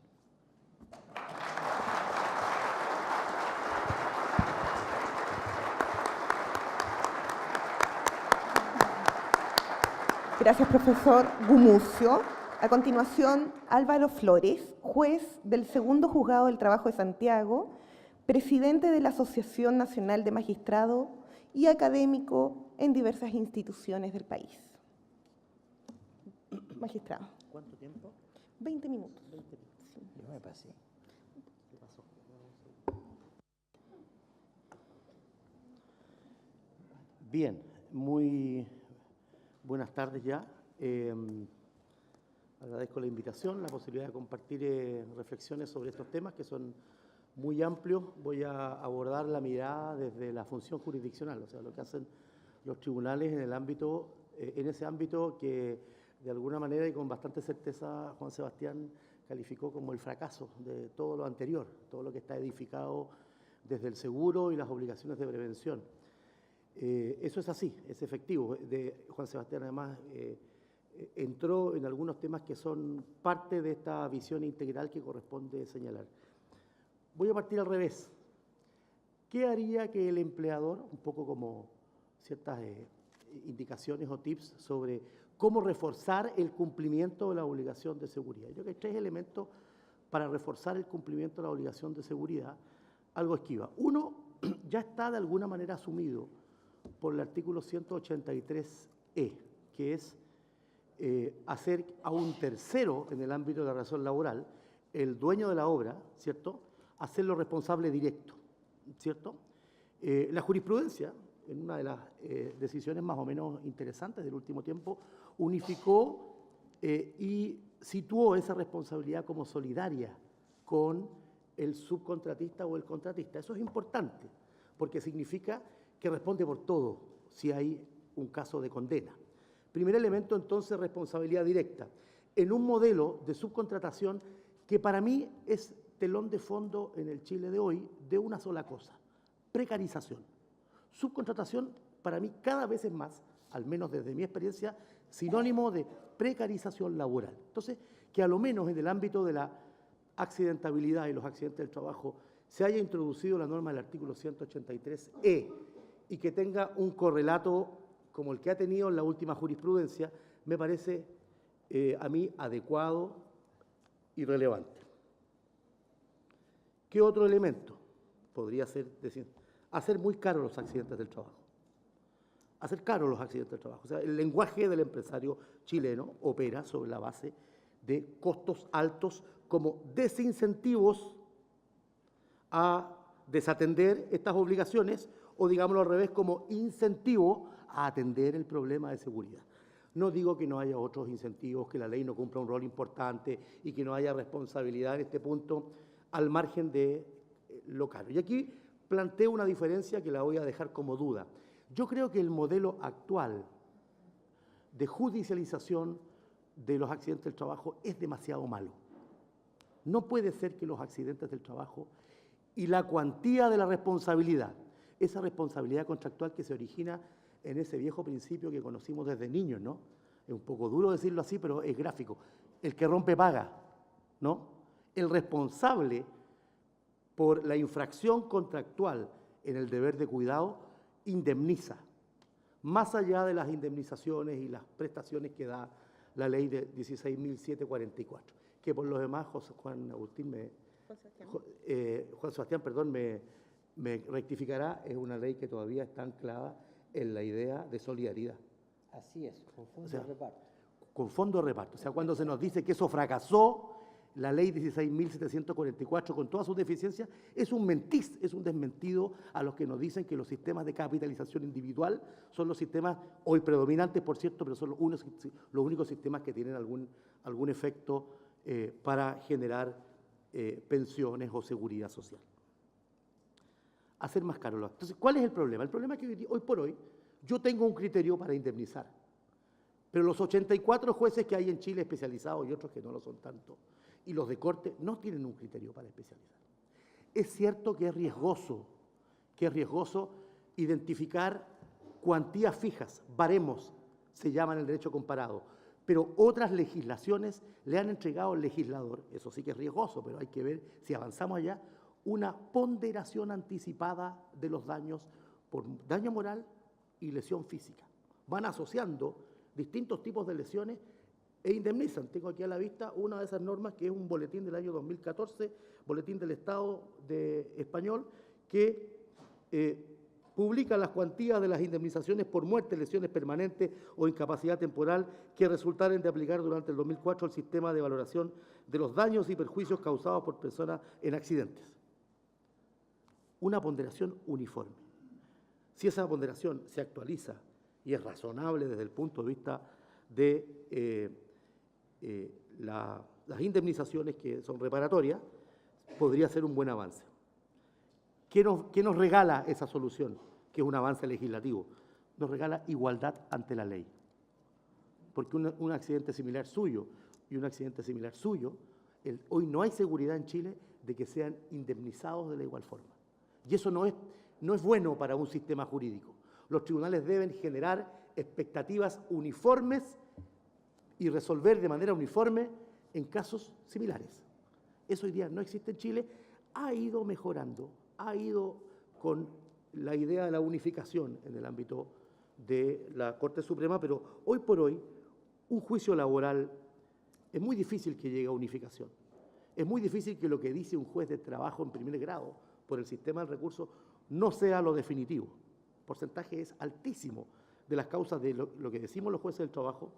Gracias, profesor Gumucio. A continuación, Álvaro Flores, juez del Segundo Juzgado del Trabajo de Santiago, presidente de la Asociación Nacional de Magistrados y académico en diversas instituciones del país. Magistrado. ¿Cuánto tiempo? 20 minutos. 20 minutos. Sí. Yo me pasé. ¿Qué pasó? Bien, muy buenas tardes ya. Agradezco la invitación, la posibilidad de compartir reflexiones sobre estos temas que son muy amplios. Voy a abordar la mirada desde la función jurisdiccional, o sea, lo que hacen los tribunales en el ámbito, en ese ámbito que de alguna manera y con bastante certeza Juan Sebastián calificó como el fracaso de todo lo anterior, todo lo que está edificado desde el seguro y las obligaciones de prevención. Eso es así, es efectivo. Juan Sebastián además entró en algunos temas que son parte de esta visión integral que corresponde señalar. Voy a partir al revés. ¿Qué haría que el empleador, un poco como ciertas indicaciones o tips sobre cómo reforzar el cumplimiento de la obligación de seguridad? Yo creo que hay 3 elementos para reforzar el cumplimiento de la obligación de seguridad, algo esquiva. Uno, ya está de alguna manera asumido por el artículo 183E, que es hacer a un tercero en el ámbito de la relación laboral, el dueño de la obra, ¿cierto?, hacerlo responsable directo, ¿cierto? La jurisprudencia, en una de las decisiones más o menos interesantes del último tiempo, unificó y situó esa responsabilidad como solidaria con el subcontratista o el contratista. Eso es importante, porque significa que responde por todo si hay un caso de condena. Primer elemento, entonces, responsabilidad directa. En un modelo de subcontratación que para mí es telón de fondo en el Chile de hoy de una sola cosa: precarización. Subcontratación, para mí, cada vez es más, al menos desde mi experiencia, sinónimo de precarización laboral. Entonces, que a lo menos en el ámbito de la accidentabilidad y los accidentes del trabajo se haya introducido la norma del artículo 183E y que tenga un correlato como el que ha tenido en la última jurisprudencia, me parece a mí adecuado y relevante. ¿Qué otro elemento podría ser? Hacer muy caros los accidentes del trabajo. Hacer caros los accidentes del trabajo. O sea, el lenguaje del empresario chileno opera sobre la base de costos altos como desincentivos a desatender estas obligaciones o, digámoslo al revés, como incentivo a atender el problema de seguridad. No digo que no haya otros incentivos, que la ley no cumpla un rol importante y que no haya responsabilidad en este punto al margen de lo caro. Y aquí planteo una diferencia que la voy a dejar como duda. Yo creo que el modelo actual de judicialización de los accidentes del trabajo es demasiado malo. No puede ser que los accidentes del trabajo y la cuantía de la responsabilidad, esa responsabilidad contractual que se origina en ese viejo principio que conocimos desde niños, ¿no? Es un poco duro decirlo así, pero es gráfico. El que rompe paga, ¿no? El responsable por la infracción contractual en el deber de cuidado indemniza, más allá de las indemnizaciones y las prestaciones que da la ley de 16.744, que por lo demás Juan Sebastián, me rectificará, es una ley que todavía está anclada en la idea de solidaridad. Así es, con fondo de reparto. Con fondo de reparto. O sea, cuando se nos dice que eso fracasó, la ley 16.744, con todas sus deficiencias, es un desmentido a los que nos dicen que los sistemas de capitalización individual son los sistemas, hoy predominantes, por cierto, pero son los únicos sistemas que tienen algún efecto para generar pensiones o seguridad social. Hacer más caro. Entonces, ¿cuál es el problema? El problema es que hoy por hoy yo tengo un criterio para indemnizar, pero los 84 jueces que hay en Chile especializados y otros que no lo son tanto, y los de corte, no tienen un criterio para especializar. Es cierto que es riesgoso identificar cuantías fijas, baremos, se llama en el derecho comparado, pero otras legislaciones le han entregado al legislador, eso sí que es riesgoso, pero hay que ver si avanzamos allá, una ponderación anticipada de los daños por daño moral y lesión física. Van asociando distintos tipos de lesiones e indemnizan. Tengo aquí a la vista una de esas normas que es un boletín del año 2014, boletín del Estado español, que publica las cuantías de las indemnizaciones por muerte, lesiones permanentes o incapacidad temporal que resultaren de aplicar durante el 2004 el sistema de valoración de los daños y perjuicios causados por personas en accidentes. Una ponderación uniforme. Si esa ponderación se actualiza y es razonable desde el punto de vista de las indemnizaciones que son reparatorias, podría ser un buen avance. ¿Qué nos regala esa solución? Que es un avance legislativo. Nos regala igualdad ante la ley. Porque un accidente similar suyo y un accidente similar suyo, hoy no hay seguridad en Chile de que sean indemnizados de la igual forma. Y eso no es bueno para un sistema jurídico. Los tribunales deben generar expectativas uniformes y resolver de manera uniforme en casos similares. Eso hoy día no existe en Chile, ha ido mejorando, ha ido con la idea de la unificación en el ámbito de la Corte Suprema, pero hoy por hoy un juicio laboral es muy difícil que llegue a unificación. Es muy difícil que lo que dice un juez de trabajo en primer grado por el sistema del recurso no sea lo definitivo. El porcentaje es altísimo de las causas de lo que decimos los jueces del trabajo,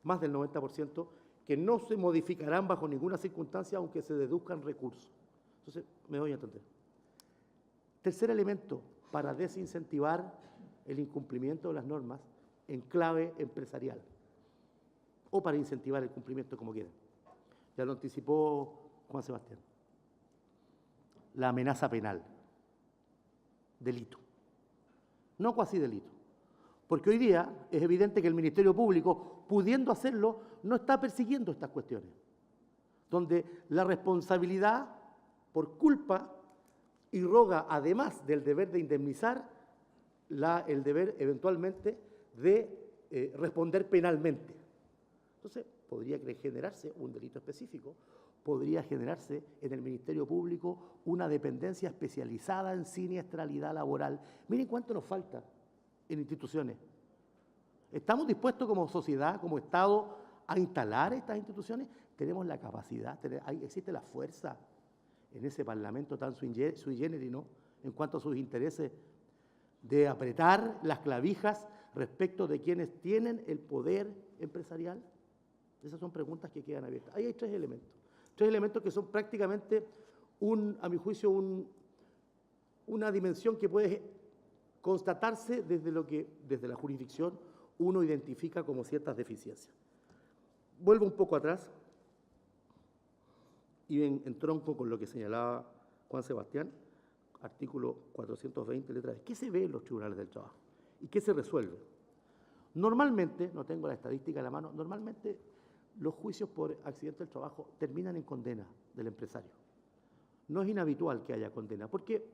más del 90%, que no se modificarán bajo ninguna circunstancia aunque se deduzcan recursos. Entonces, me doy a entender. Tercer elemento, para desincentivar el incumplimiento de las normas en clave empresarial, o para incentivar el cumplimiento, como quieran. Ya lo anticipó Juan Sebastián. La amenaza penal. Delito. No cuasi delito. Porque hoy día es evidente que el Ministerio Público, pudiendo hacerlo, no está persiguiendo estas cuestiones, donde la responsabilidad por culpa irroga, además del deber de indemnizar, el deber eventualmente de responder penalmente. Entonces, podría generarse un delito específico, podría generarse en el Ministerio Público una dependencia especializada en siniestralidad laboral. Miren cuánto nos falta en instituciones. ¿Estamos dispuestos como sociedad, como Estado, a instalar estas instituciones? ¿Tenemos la capacidad? ¿Existe la fuerza en ese Parlamento tan sui generis, ¿no?, en cuanto a sus intereses, de apretar las clavijas respecto de quienes tienen el poder empresarial? Esas son preguntas que quedan abiertas. Ahí hay tres elementos que son prácticamente, a mi juicio, una dimensión que puede constatarse desde la jurisdicción uno identifica como ciertas deficiencias. Vuelvo un poco atrás y entronco con lo que señalaba Juan Sebastián, artículo 420, letra D. ¿Qué se ve en los tribunales del trabajo? ¿Y qué se resuelve? Normalmente, no tengo la estadística en la mano, normalmente los juicios por accidente del trabajo terminan en condena del empresario. No es inhabitual que haya condena, porque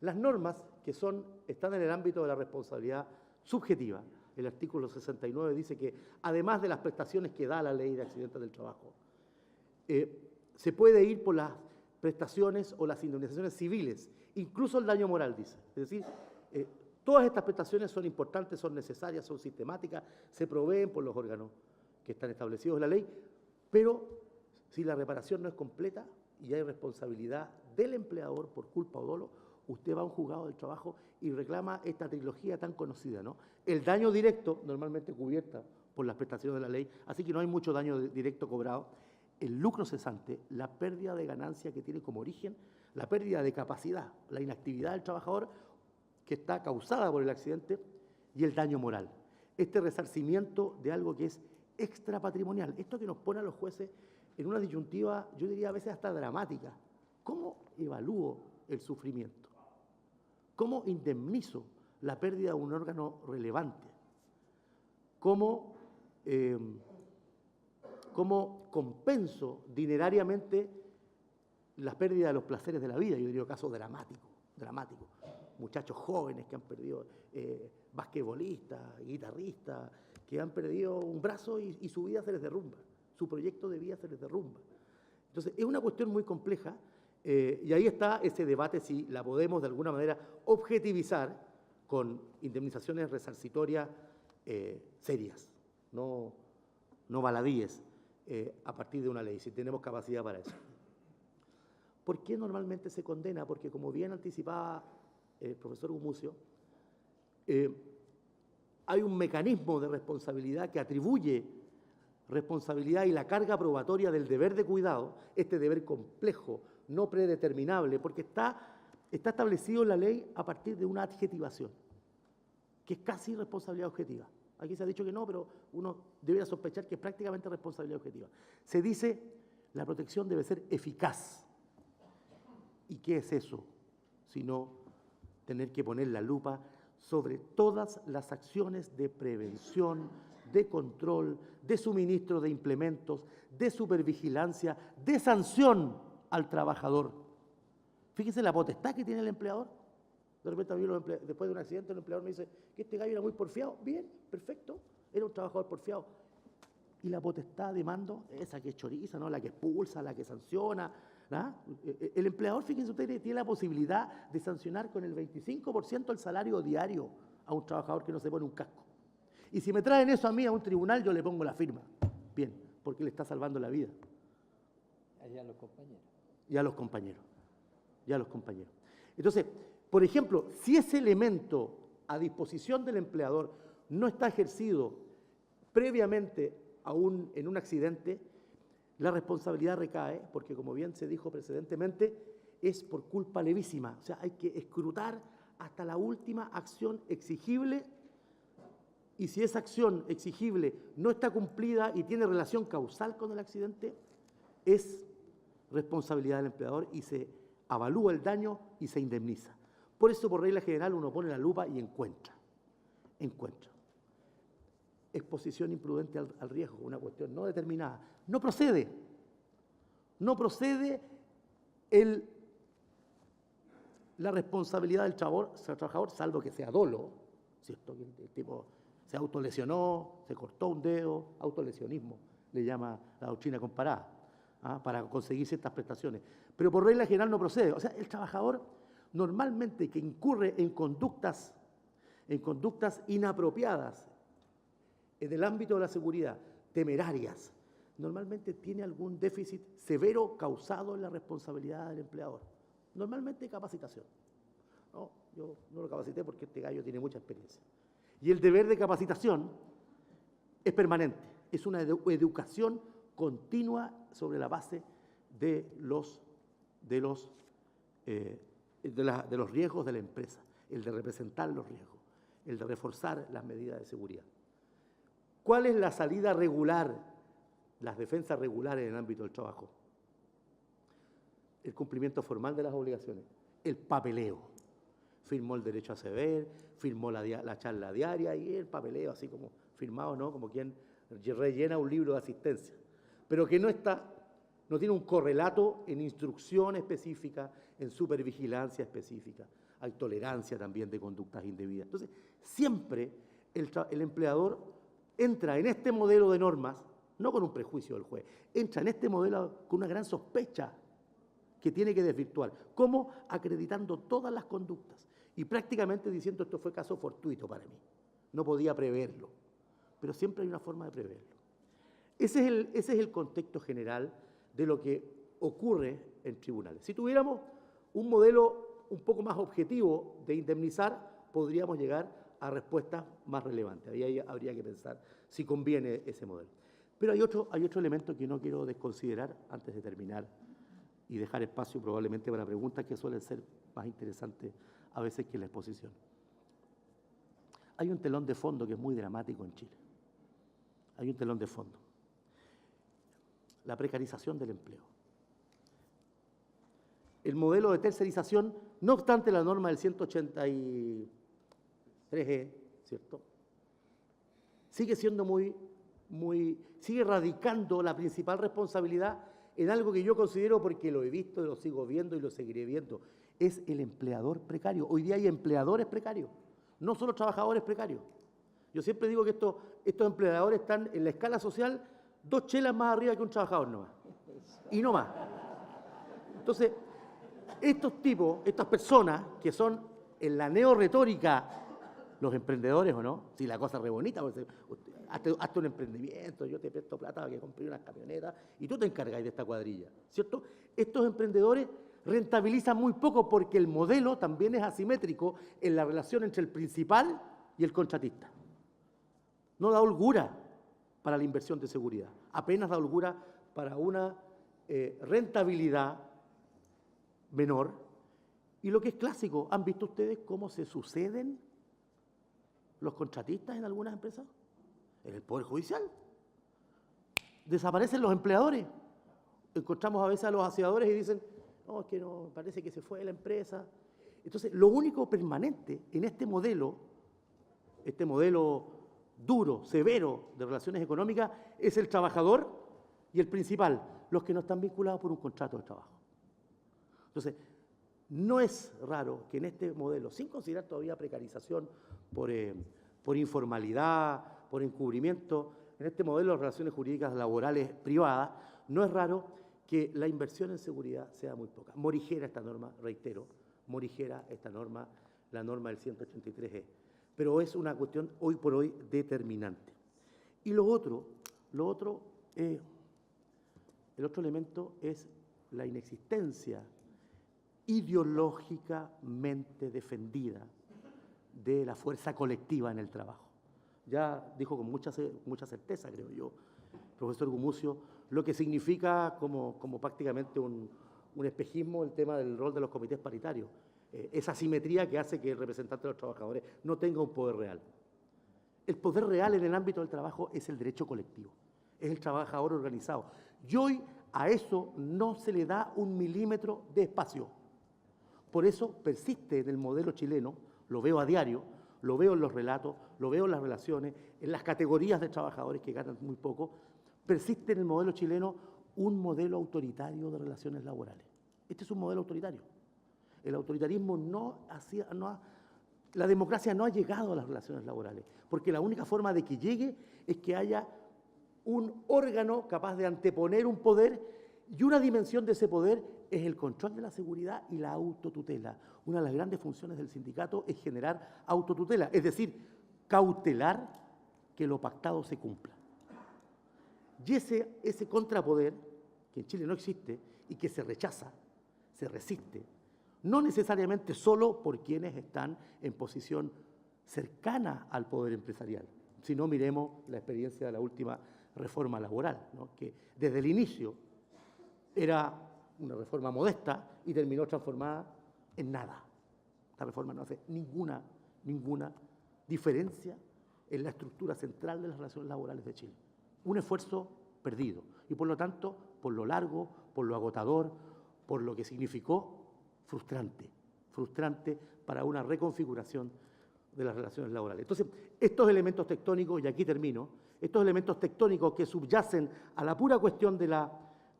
las normas que están en el ámbito de la responsabilidad subjetiva, el artículo 69 dice que además de las prestaciones que da la ley de accidentes del trabajo, se puede ir por las prestaciones o las indemnizaciones civiles, incluso el daño moral, dice. Es decir, todas estas prestaciones son importantes, son necesarias, son sistemáticas, se proveen por los órganos que están establecidos en la ley, pero si la reparación no es completa y hay responsabilidad del empleador por culpa o dolo, usted va a un juzgado del trabajo y reclama esta trilogía tan conocida, ¿no? El daño directo, normalmente cubierta por las prestaciones de la ley, así que no hay mucho daño directo cobrado. El lucro cesante, la pérdida de ganancia que tiene como origen, la pérdida de capacidad, la inactividad del trabajador que está causada por el accidente y el daño moral. Este resarcimiento de algo que es extrapatrimonial, esto que nos pone a los jueces en una disyuntiva, yo diría a veces hasta dramática. ¿Cómo evalúo el sufrimiento? ¿Cómo indemnizo la pérdida de un órgano relevante? ¿Cómo compenso dinerariamente la pérdida de los placeres de la vida? Yo diría casos dramáticos. Muchachos jóvenes que han perdido, basquetbolistas, guitarristas, que han perdido un brazo y su vida se les derrumba, su proyecto de vida se les derrumba. Entonces, es una cuestión muy compleja. Y ahí está ese debate si la podemos de alguna manera objetivizar con indemnizaciones resarcitorias serias, no baladíes, a partir de una ley, si tenemos capacidad para eso. ¿Por qué normalmente se condena? Porque, como bien anticipaba el profesor Gumucio, hay un mecanismo de responsabilidad que atribuye responsabilidad y la carga probatoria del deber de cuidado, este deber complejo, no predeterminable, porque está establecido en la ley a partir de una adjetivación, que es casi responsabilidad objetiva. Aquí se ha dicho que no, pero uno debería sospechar que es prácticamente responsabilidad objetiva. Se dice, la protección debe ser eficaz. ¿Y qué es eso? Sino tener que poner la lupa sobre todas las acciones de prevención, de control, de suministro de implementos, de supervigilancia, de sanción al trabajador. Fíjese la potestad que tiene el empleador. De repente a mí después de un accidente el empleador me dice que este gallo era muy porfiado. Bien, perfecto, era un trabajador porfiado. Y la potestad de mando, esa que es choriza, ¿no? La que expulsa, la que sanciona. ¿Ah? El empleador, fíjense ustedes, tiene la posibilidad de sancionar con el 25% el salario diario a un trabajador que no se pone un casco. Y si me traen eso a mí a un tribunal, yo le pongo la firma. Bien, porque le está salvando la vida. Allá los compañeros. Y a los compañeros. Y a los compañeros. Entonces, por ejemplo, si ese elemento a disposición del empleador no está ejercido previamente en un accidente, la responsabilidad recae, porque como bien se dijo precedentemente, es por culpa levísima. O sea, hay que escrutar hasta la última acción exigible, y si esa acción exigible no está cumplida y tiene relación causal con el accidente, es responsabilidad del empleador y se avalúa el daño y se indemniza. Por eso, por regla general, uno pone la lupa y encuentra. Exposición imprudente al riesgo, una cuestión no determinada. No procede la responsabilidad del trabajador, salvo que sea dolo, ¿cierto? Que el tipo se autolesionó, se cortó un dedo, autolesionismo, le llama la doctrina comparada, para conseguir ciertas prestaciones. Pero por regla general no procede. O sea, el trabajador normalmente que incurre en conductas inapropiadas en el ámbito de la seguridad, temerarias, normalmente tiene algún déficit severo causado en la responsabilidad del empleador. Normalmente capacitación. No, yo no lo capacité porque este gallo tiene mucha experiencia. Y el deber de capacitación es permanente, es una educación continua sobre la base de los riesgos de la empresa, el de representar los riesgos, el de reforzar las medidas de seguridad. ¿Cuál es la salida regular, las defensas regulares en el ámbito del trabajo? El cumplimiento formal de las obligaciones, el papeleo. Firmó el derecho a saber, firmó la charla diaria y el papeleo, así como firmado, ¿no? Como quien rellena un libro de asistencia, pero que no tiene un correlato en instrucción específica, en supervigilancia específica. Hay tolerancia también de conductas indebidas. Entonces, siempre el empleador entra en este modelo de normas, no con un prejuicio del juez, entra en este modelo con una gran sospecha que tiene que desvirtuar. ¿Cómo? Acreditando todas las conductas y prácticamente diciendo esto fue caso fortuito para mí. No podía preverlo, pero siempre hay una forma de preverlo. Ese es el contexto general de lo que ocurre en tribunales. Si tuviéramos un modelo un poco más objetivo de indemnizar, podríamos llegar a respuestas más relevantes. Ahí habría que pensar si conviene ese modelo. Pero hay otro elemento que no quiero desconsiderar antes de terminar y dejar espacio probablemente para preguntas que suelen ser más interesantes a veces que la exposición. Hay un telón de fondo que es muy dramático en Chile. Hay un telón de fondo. La precarización del empleo. El modelo de tercerización, no obstante la norma del 183E, ¿cierto? Sigue siendo sigue radicando la principal responsabilidad en algo que yo considero, porque lo he visto, lo sigo viendo y lo seguiré viendo, es el empleador precario. Hoy día hay empleadores precarios, no solo trabajadores precarios. Yo siempre digo que estos empleadores están en la escala social 2 chelas más arriba que un trabajador nomás, y no más. Entonces, estos tipos, estas personas que son en la neorretórica los emprendedores, ¿o no? Si la cosa es re bonita, hazte un emprendimiento, yo te presto plata para que compre unas camionetas y tú te encargáis de esta cuadrilla, ¿cierto? Estos emprendedores rentabilizan muy poco porque el modelo también es asimétrico en la relación entre el principal y el contratista. No da holgura para la inversión de seguridad, apenas da holgura para una rentabilidad menor. Y lo que es clásico, ¿han visto ustedes cómo se suceden los contratistas en algunas empresas? en el Poder Judicial. Desaparecen los empleadores. Encontramos a veces a los aseadores y dicen, no, es que no, parece que se fue de la empresa. Entonces, lo único permanente en este modelo duro, severo de relaciones económicas, es el trabajador y el principal, los que no están vinculados por un contrato de trabajo. Entonces, no es raro que en este modelo, sin considerar todavía precarización por informalidad, por encubrimiento, en este modelo de relaciones jurídicas laborales privadas, no es raro que la inversión en seguridad sea muy poca. Morigera esta norma, reitero, morigera esta norma, la norma del 183E. Pero es una cuestión hoy por hoy determinante. Y el otro elemento es la inexistencia ideológicamente defendida de la fuerza colectiva en el trabajo. Ya dijo con mucha certeza, creo yo, el profesor Gumucio, lo que significa como prácticamente un espejismo el tema del rol de los comités paritarios. Esa asimetría que hace que el representante de los trabajadores no tenga un poder real. El poder real en el ámbito del trabajo es el derecho colectivo, es el trabajador organizado. Y hoy a eso no se le da un milímetro de espacio. Por eso persiste en el modelo chileno, lo veo a diario, lo veo en los relatos, lo veo en las relaciones, en las categorías de trabajadores que ganan muy poco, persiste en el modelo chileno un modelo autoritario de relaciones laborales. Este es un modelo autoritario. El autoritarismo la democracia no ha llegado a las relaciones laborales, porque la única forma de que llegue es que haya un órgano capaz de anteponer un poder, y una dimensión de ese poder es el control de la seguridad y la autotutela. Una de las grandes funciones del sindicato es generar autotutela, es decir, cautelar que lo pactado se cumpla. Y ese contrapoder, que en Chile no existe y que se rechaza, se resiste, no necesariamente solo por quienes están en posición cercana al poder empresarial, sino miremos la experiencia de la última reforma laboral, ¿no? Que desde el inicio era una reforma modesta y terminó transformada en nada. Esta reforma no hace ninguna diferencia en la estructura central de las relaciones laborales de Chile. Un esfuerzo perdido y por lo tanto, por lo largo, por lo agotador, por lo que significó, frustrante para una reconfiguración de las relaciones laborales. Entonces, estos elementos tectónicos, y aquí termino, estos elementos tectónicos que subyacen a la pura cuestión de la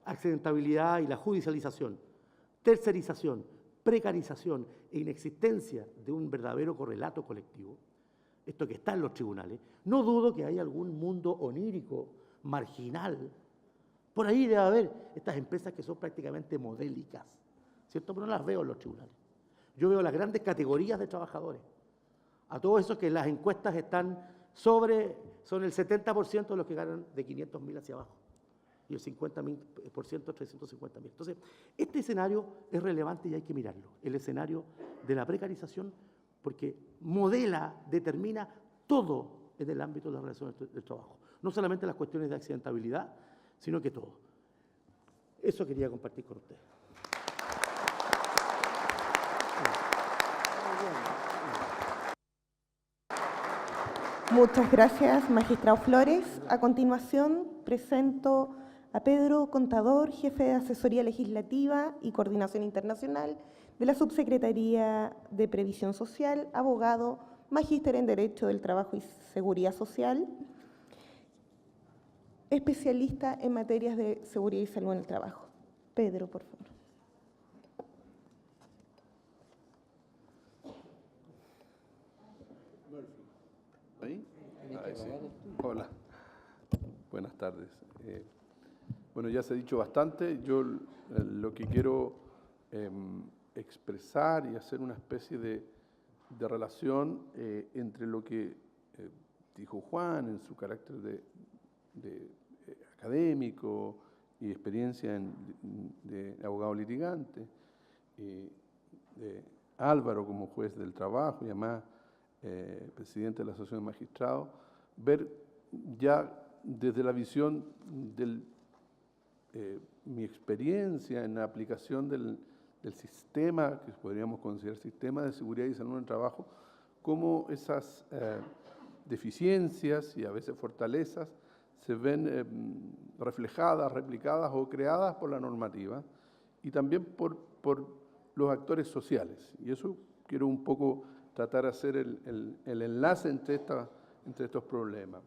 accidentabilidad y la judicialización, tercerización, precarización e inexistencia de un verdadero correlato colectivo, esto que está en los tribunales, no dudo que haya algún mundo onírico, marginal. Por ahí debe haber estas empresas que son prácticamente modélicas, ¿cierto? Pero no las veo en los tribunales. Yo veo las grandes categorías de trabajadores, a todos esos que en las encuestas están son el 70% de los que ganan de 500.000 hacia abajo y el 50% 350.000. Entonces, este escenario es relevante y hay que mirarlo, el escenario de la precarización, porque determina todo en el ámbito de las relaciones del trabajo. No solamente las cuestiones de accidentabilidad, sino que todo. Eso quería compartir con ustedes. Muchas gracias, magistrado Flores. A continuación, presento a Pedro Contador, jefe de Asesoría Legislativa y Coordinación Internacional de la Subsecretaría de Previsión Social, abogado, magíster en Derecho del Trabajo y Seguridad Social, especialista en materias de seguridad y salud en el trabajo. Pedro, por favor. ¿Ahí? Ahí sí. Hola, buenas tardes. Bueno, ya se ha dicho bastante. Yo lo que quiero expresar y hacer una especie de relación entre lo que dijo Juan en su carácter de académico y experiencia de abogado litigante, de Álvaro como juez del trabajo y además presidente de la Asociación de Magistrados, ver ya desde la visión de mi experiencia en la aplicación del sistema, que podríamos considerar sistema de seguridad y salud en el trabajo, cómo esas deficiencias y a veces fortalezas se ven reflejadas, replicadas o creadas por la normativa y también por los actores sociales. Y eso quiero un poco tratar de hacer el enlace entre estos problemas.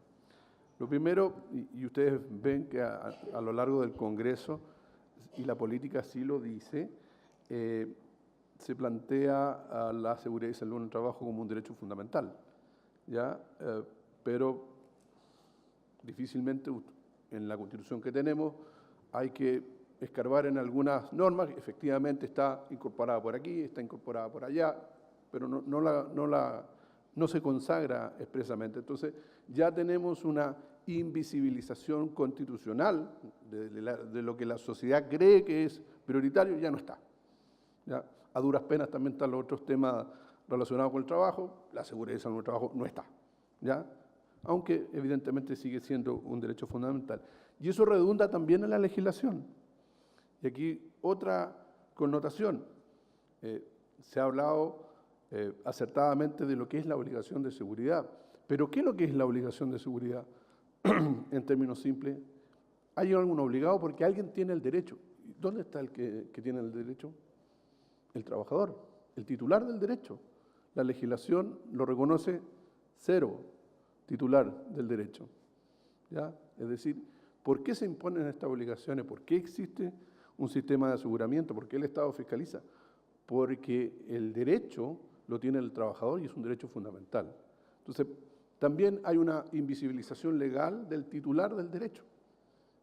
Lo primero, y ustedes ven que a lo largo del Congreso, y la política sí lo dice, se plantea a la seguridad y salud en el trabajo como un derecho fundamental, ¿ya? Pero difícilmente en la Constitución que tenemos hay que escarbar en algunas normas, efectivamente está incorporada por aquí, está incorporada por allá, pero no se consagra expresamente. Entonces ya tenemos una invisibilización constitucional de lo que la sociedad cree que es prioritario, ya no está. ¿Ya? A duras penas también están los otros temas relacionados con el trabajo, la seguridad y salud en el trabajo no está, ¿ya? Aunque evidentemente sigue siendo un derecho fundamental. Y eso redunda también en la legislación. Y aquí otra connotación. Se ha hablado acertadamente de lo que es la obligación de seguridad. Pero ¿qué es lo que es la obligación de seguridad? En términos simples, hay algún obligado porque alguien tiene el derecho. ¿Dónde está el que tiene el derecho? El trabajador, el titular del derecho. La legislación lo reconoce cero titular del derecho, ¿ya? Es decir, ¿por qué se imponen estas obligaciones? ¿Por qué existe un sistema de aseguramiento? ¿Por qué el Estado fiscaliza? Porque el derecho lo tiene el trabajador y es un derecho fundamental. Entonces, también hay una invisibilización legal del titular del derecho.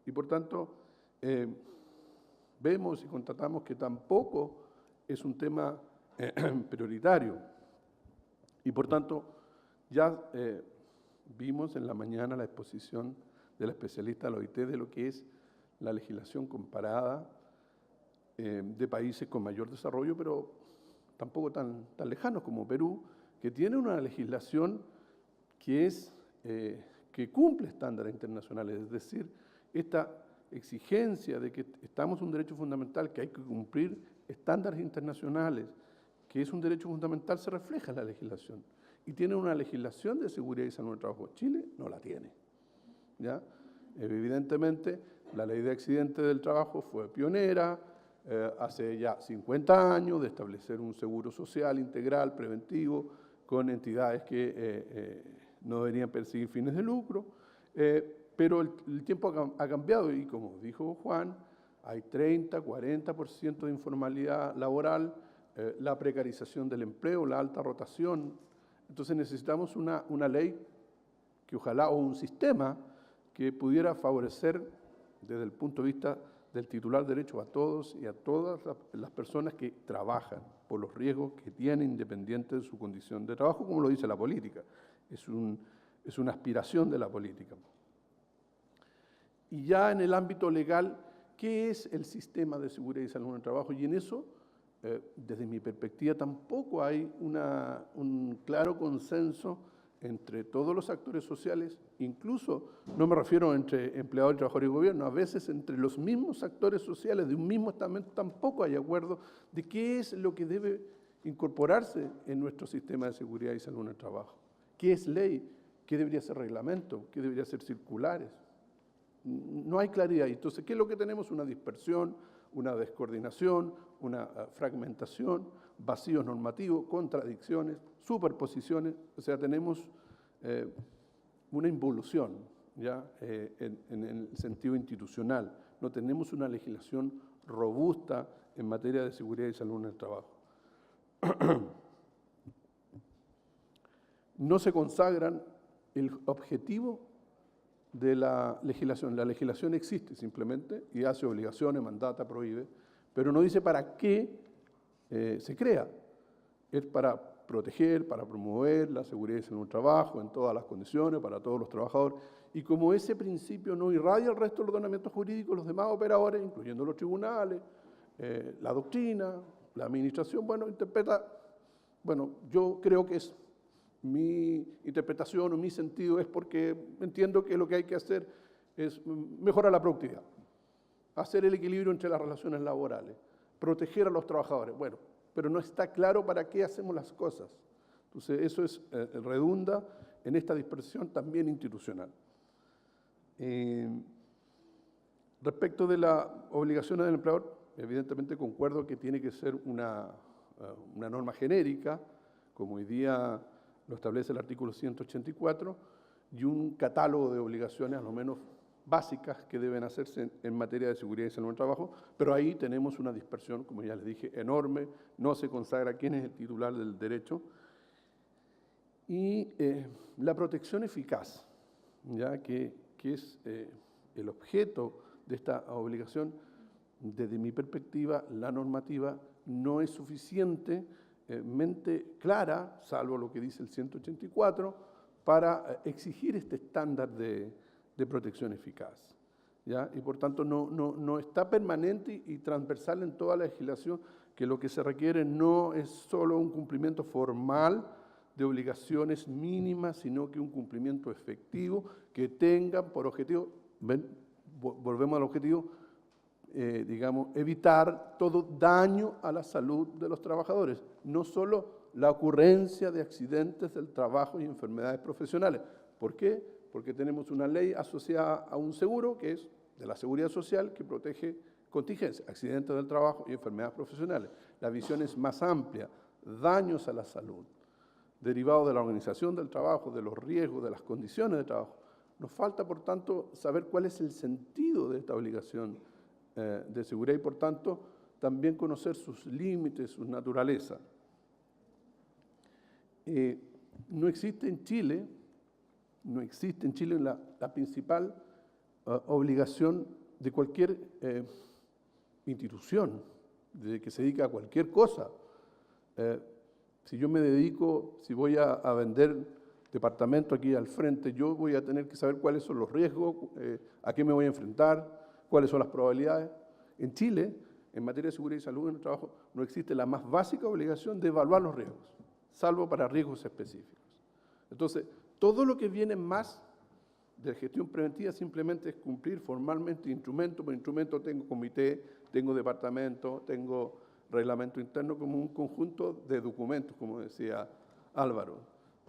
Y por tanto, vemos y constatamos que tampoco es un tema prioritario. Y por tanto, ya vimos en la mañana la exposición de la especialista de la OIT de lo que es la legislación comparada de países con mayor desarrollo, pero tampoco tan lejanos como Perú, que tiene una legislación que cumple estándares internacionales, es decir, esta exigencia de que estamos en un derecho fundamental, que hay que cumplir estándares internacionales, que es un derecho fundamental, se refleja en la legislación. Y tiene una legislación de seguridad y salud en el trabajo. Chile no la tiene, ¿ya? Evidentemente, la ley de accidentes del trabajo fue pionera, hace ya 50 años, de establecer un seguro social integral, preventivo, con entidades que no deberían perseguir fines de lucro, pero el tiempo ha cambiado y, como dijo Juan, hay 30, 40% de informalidad laboral, la precarización del empleo, la alta rotación. Entonces necesitamos una ley que ojalá, o un sistema que pudiera favorecer desde el punto de vista del titular derecho a todos y a todas las personas que trabajan por los riesgos que tienen independiente de su condición de trabajo, como lo dice la política. Es una aspiración de la política. Y ya en el ámbito legal, ¿qué es el sistema de seguridad y salud en el trabajo? Y en eso, desde mi perspectiva, tampoco hay un claro consenso entre todos los actores sociales, incluso, no me refiero entre empleadores, trabajadores y gobierno, a veces entre los mismos actores sociales de un mismo estamento tampoco hay acuerdo de qué es lo que debe incorporarse en nuestro sistema de seguridad y salud en el trabajo. ¿Qué es ley? ¿Qué debería ser reglamento? ¿Qué debería ser circulares? No hay claridad. Entonces, ¿qué es lo que tenemos? Una dispersión, una descoordinación, una fragmentación, vacíos normativos, contradicciones, superposiciones. O sea, tenemos una involución ¿ya? En el sentido institucional. No tenemos una legislación robusta en materia de seguridad y salud en el trabajo. No se consagran el objetivo de la legislación. La legislación existe simplemente y hace obligaciones, mandata, prohíbe, pero no dice para qué se crea. Es para proteger, para promover la seguridad y salud en el trabajo en todas las condiciones, para todos los trabajadores. Y como ese principio no irradia el resto del ordenamiento jurídico, los demás operadores, incluyendo los tribunales, la doctrina, la administración, yo creo que es mi interpretación o mi sentido es porque entiendo que lo que hay que hacer es mejorar la productividad, hacer el equilibrio entre las relaciones laborales, proteger a los trabajadores. Bueno, pero no está claro para qué hacemos las cosas. Entonces, eso redunda en esta dispersión también institucional. Respecto de la obligación del empleador, evidentemente concuerdo que tiene que ser una norma genérica, como hoy día lo establece el artículo 184, y un catálogo de obligaciones, a lo menos básicas, que deben hacerse en materia de seguridad y salud en el trabajo, pero ahí tenemos una dispersión, como ya les dije, enorme, no se consagra quién es el titular del derecho. Y la protección eficaz, ya que es el objeto de esta obligación, desde mi perspectiva, la normativa no es suficientemente clara, salvo lo que dice el 184, para exigir este estándar de protección eficaz, ¿ya? Y por tanto no está permanente y transversal en toda la legislación, que lo que se requiere no es solo un cumplimiento formal de obligaciones mínimas, sino que un cumplimiento efectivo que tenga por objetivo, volvemos al objetivo, digamos, evitar todo daño a la salud de los trabajadores, no solo la ocurrencia de accidentes del trabajo y enfermedades profesionales. ¿Por qué? Porque tenemos una ley asociada a un seguro, que es de la Seguridad Social, que protege contingencias, accidentes del trabajo y enfermedades profesionales. La visión es más amplia, daños a la salud, derivados de la organización del trabajo, de los riesgos, de las condiciones de trabajo. Nos falta, por tanto, saber cuál es el sentido de esta obligación de seguridad y, por tanto, también conocer sus límites, su naturaleza. No existe en Chile la principal obligación de cualquier institución, de que se dedica a cualquier cosa. Si yo me dedico, si voy a vender departamento aquí al frente, yo voy a tener que saber cuáles son los riesgos, a qué me voy a enfrentar, cuáles son las probabilidades. En Chile, en materia de seguridad y salud en el trabajo, no existe la más básica obligación de evaluar los riesgos, salvo para riesgos específicos. Entonces, todo lo que viene más de gestión preventiva simplemente es cumplir formalmente instrumento por instrumento. Tengo comité, tengo departamento, tengo reglamento interno, como un conjunto de documentos, como decía Álvaro.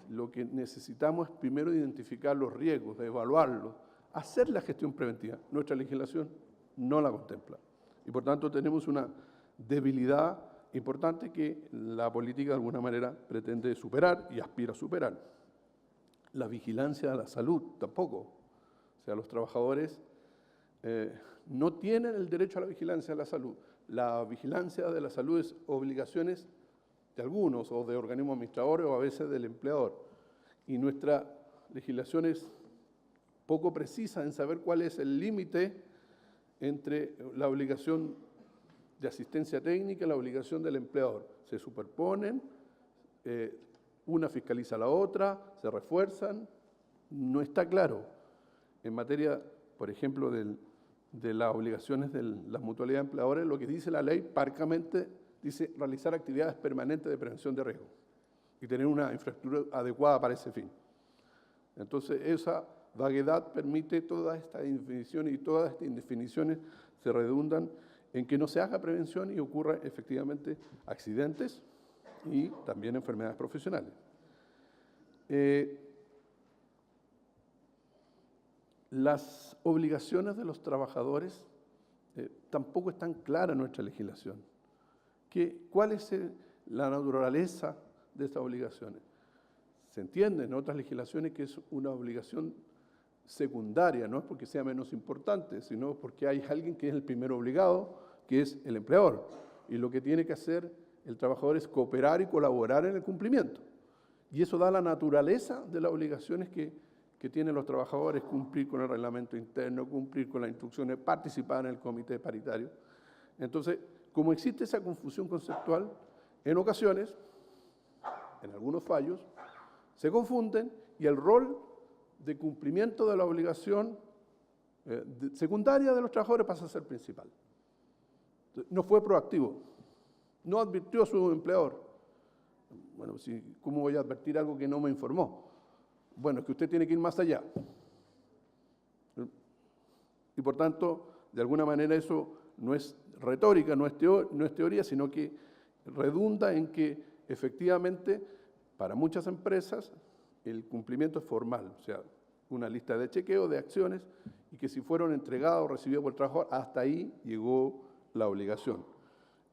Lo que necesitamos es primero identificar los riesgos, de evaluarlos, hacer la gestión preventiva. Nuestra legislación no la contempla. Y por tanto tenemos una debilidad importante que la política de alguna manera pretende superar y aspira a superar. La vigilancia de la salud tampoco. O sea, los trabajadores no tienen el derecho a la vigilancia de la salud. La vigilancia de la salud es obligaciones de algunos o de organismos administradores o a veces del empleador. Y nuestra legislación es poco precisa en saber cuál es el límite entre la obligación de asistencia técnica y la obligación del empleador. Se superponen, una fiscaliza a la otra, se refuerzan, no está claro. En materia, por ejemplo, de las obligaciones de las mutualidades de empleadores, lo que dice la ley, parcamente, dice realizar actividades permanentes de prevención de riesgo y tener una infraestructura adecuada para ese fin. Entonces, esa vaguedad permite todas estas definiciones y todas estas indefiniciones se redundan en que no se haga prevención y ocurran efectivamente accidentes y también enfermedades profesionales. Las obligaciones de los trabajadores tampoco están claras en nuestra legislación. ¿Cuál es la naturaleza de estas obligaciones? Se entiende en otras legislaciones que es una obligación secundaria, no es porque sea menos importante, sino porque hay alguien que es el primer obligado, que es el empleador. Y lo que tiene que hacer el trabajador es cooperar y colaborar en el cumplimiento. Y eso da la naturaleza de las obligaciones que tienen los trabajadores: cumplir con el reglamento interno, cumplir con las instrucciones, participar en el comité paritario. Entonces, como existe esa confusión conceptual, en ocasiones, en algunos fallos, se confunden y el rol de cumplimiento de la obligación secundaria de los trabajadores pasa a ser principal. No fue proactivo, no advirtió a su empleador. Bueno, ¿cómo voy a advertir algo que no me informó? Bueno, es que usted tiene que ir más allá. Y por tanto, de alguna manera eso no es retórica, no es teoría, sino que redunda en que efectivamente para muchas empresas el cumplimiento es formal, o sea, una lista de chequeo de acciones y que si fueron entregados o recibidos por el trabajador, hasta ahí llegó la obligación.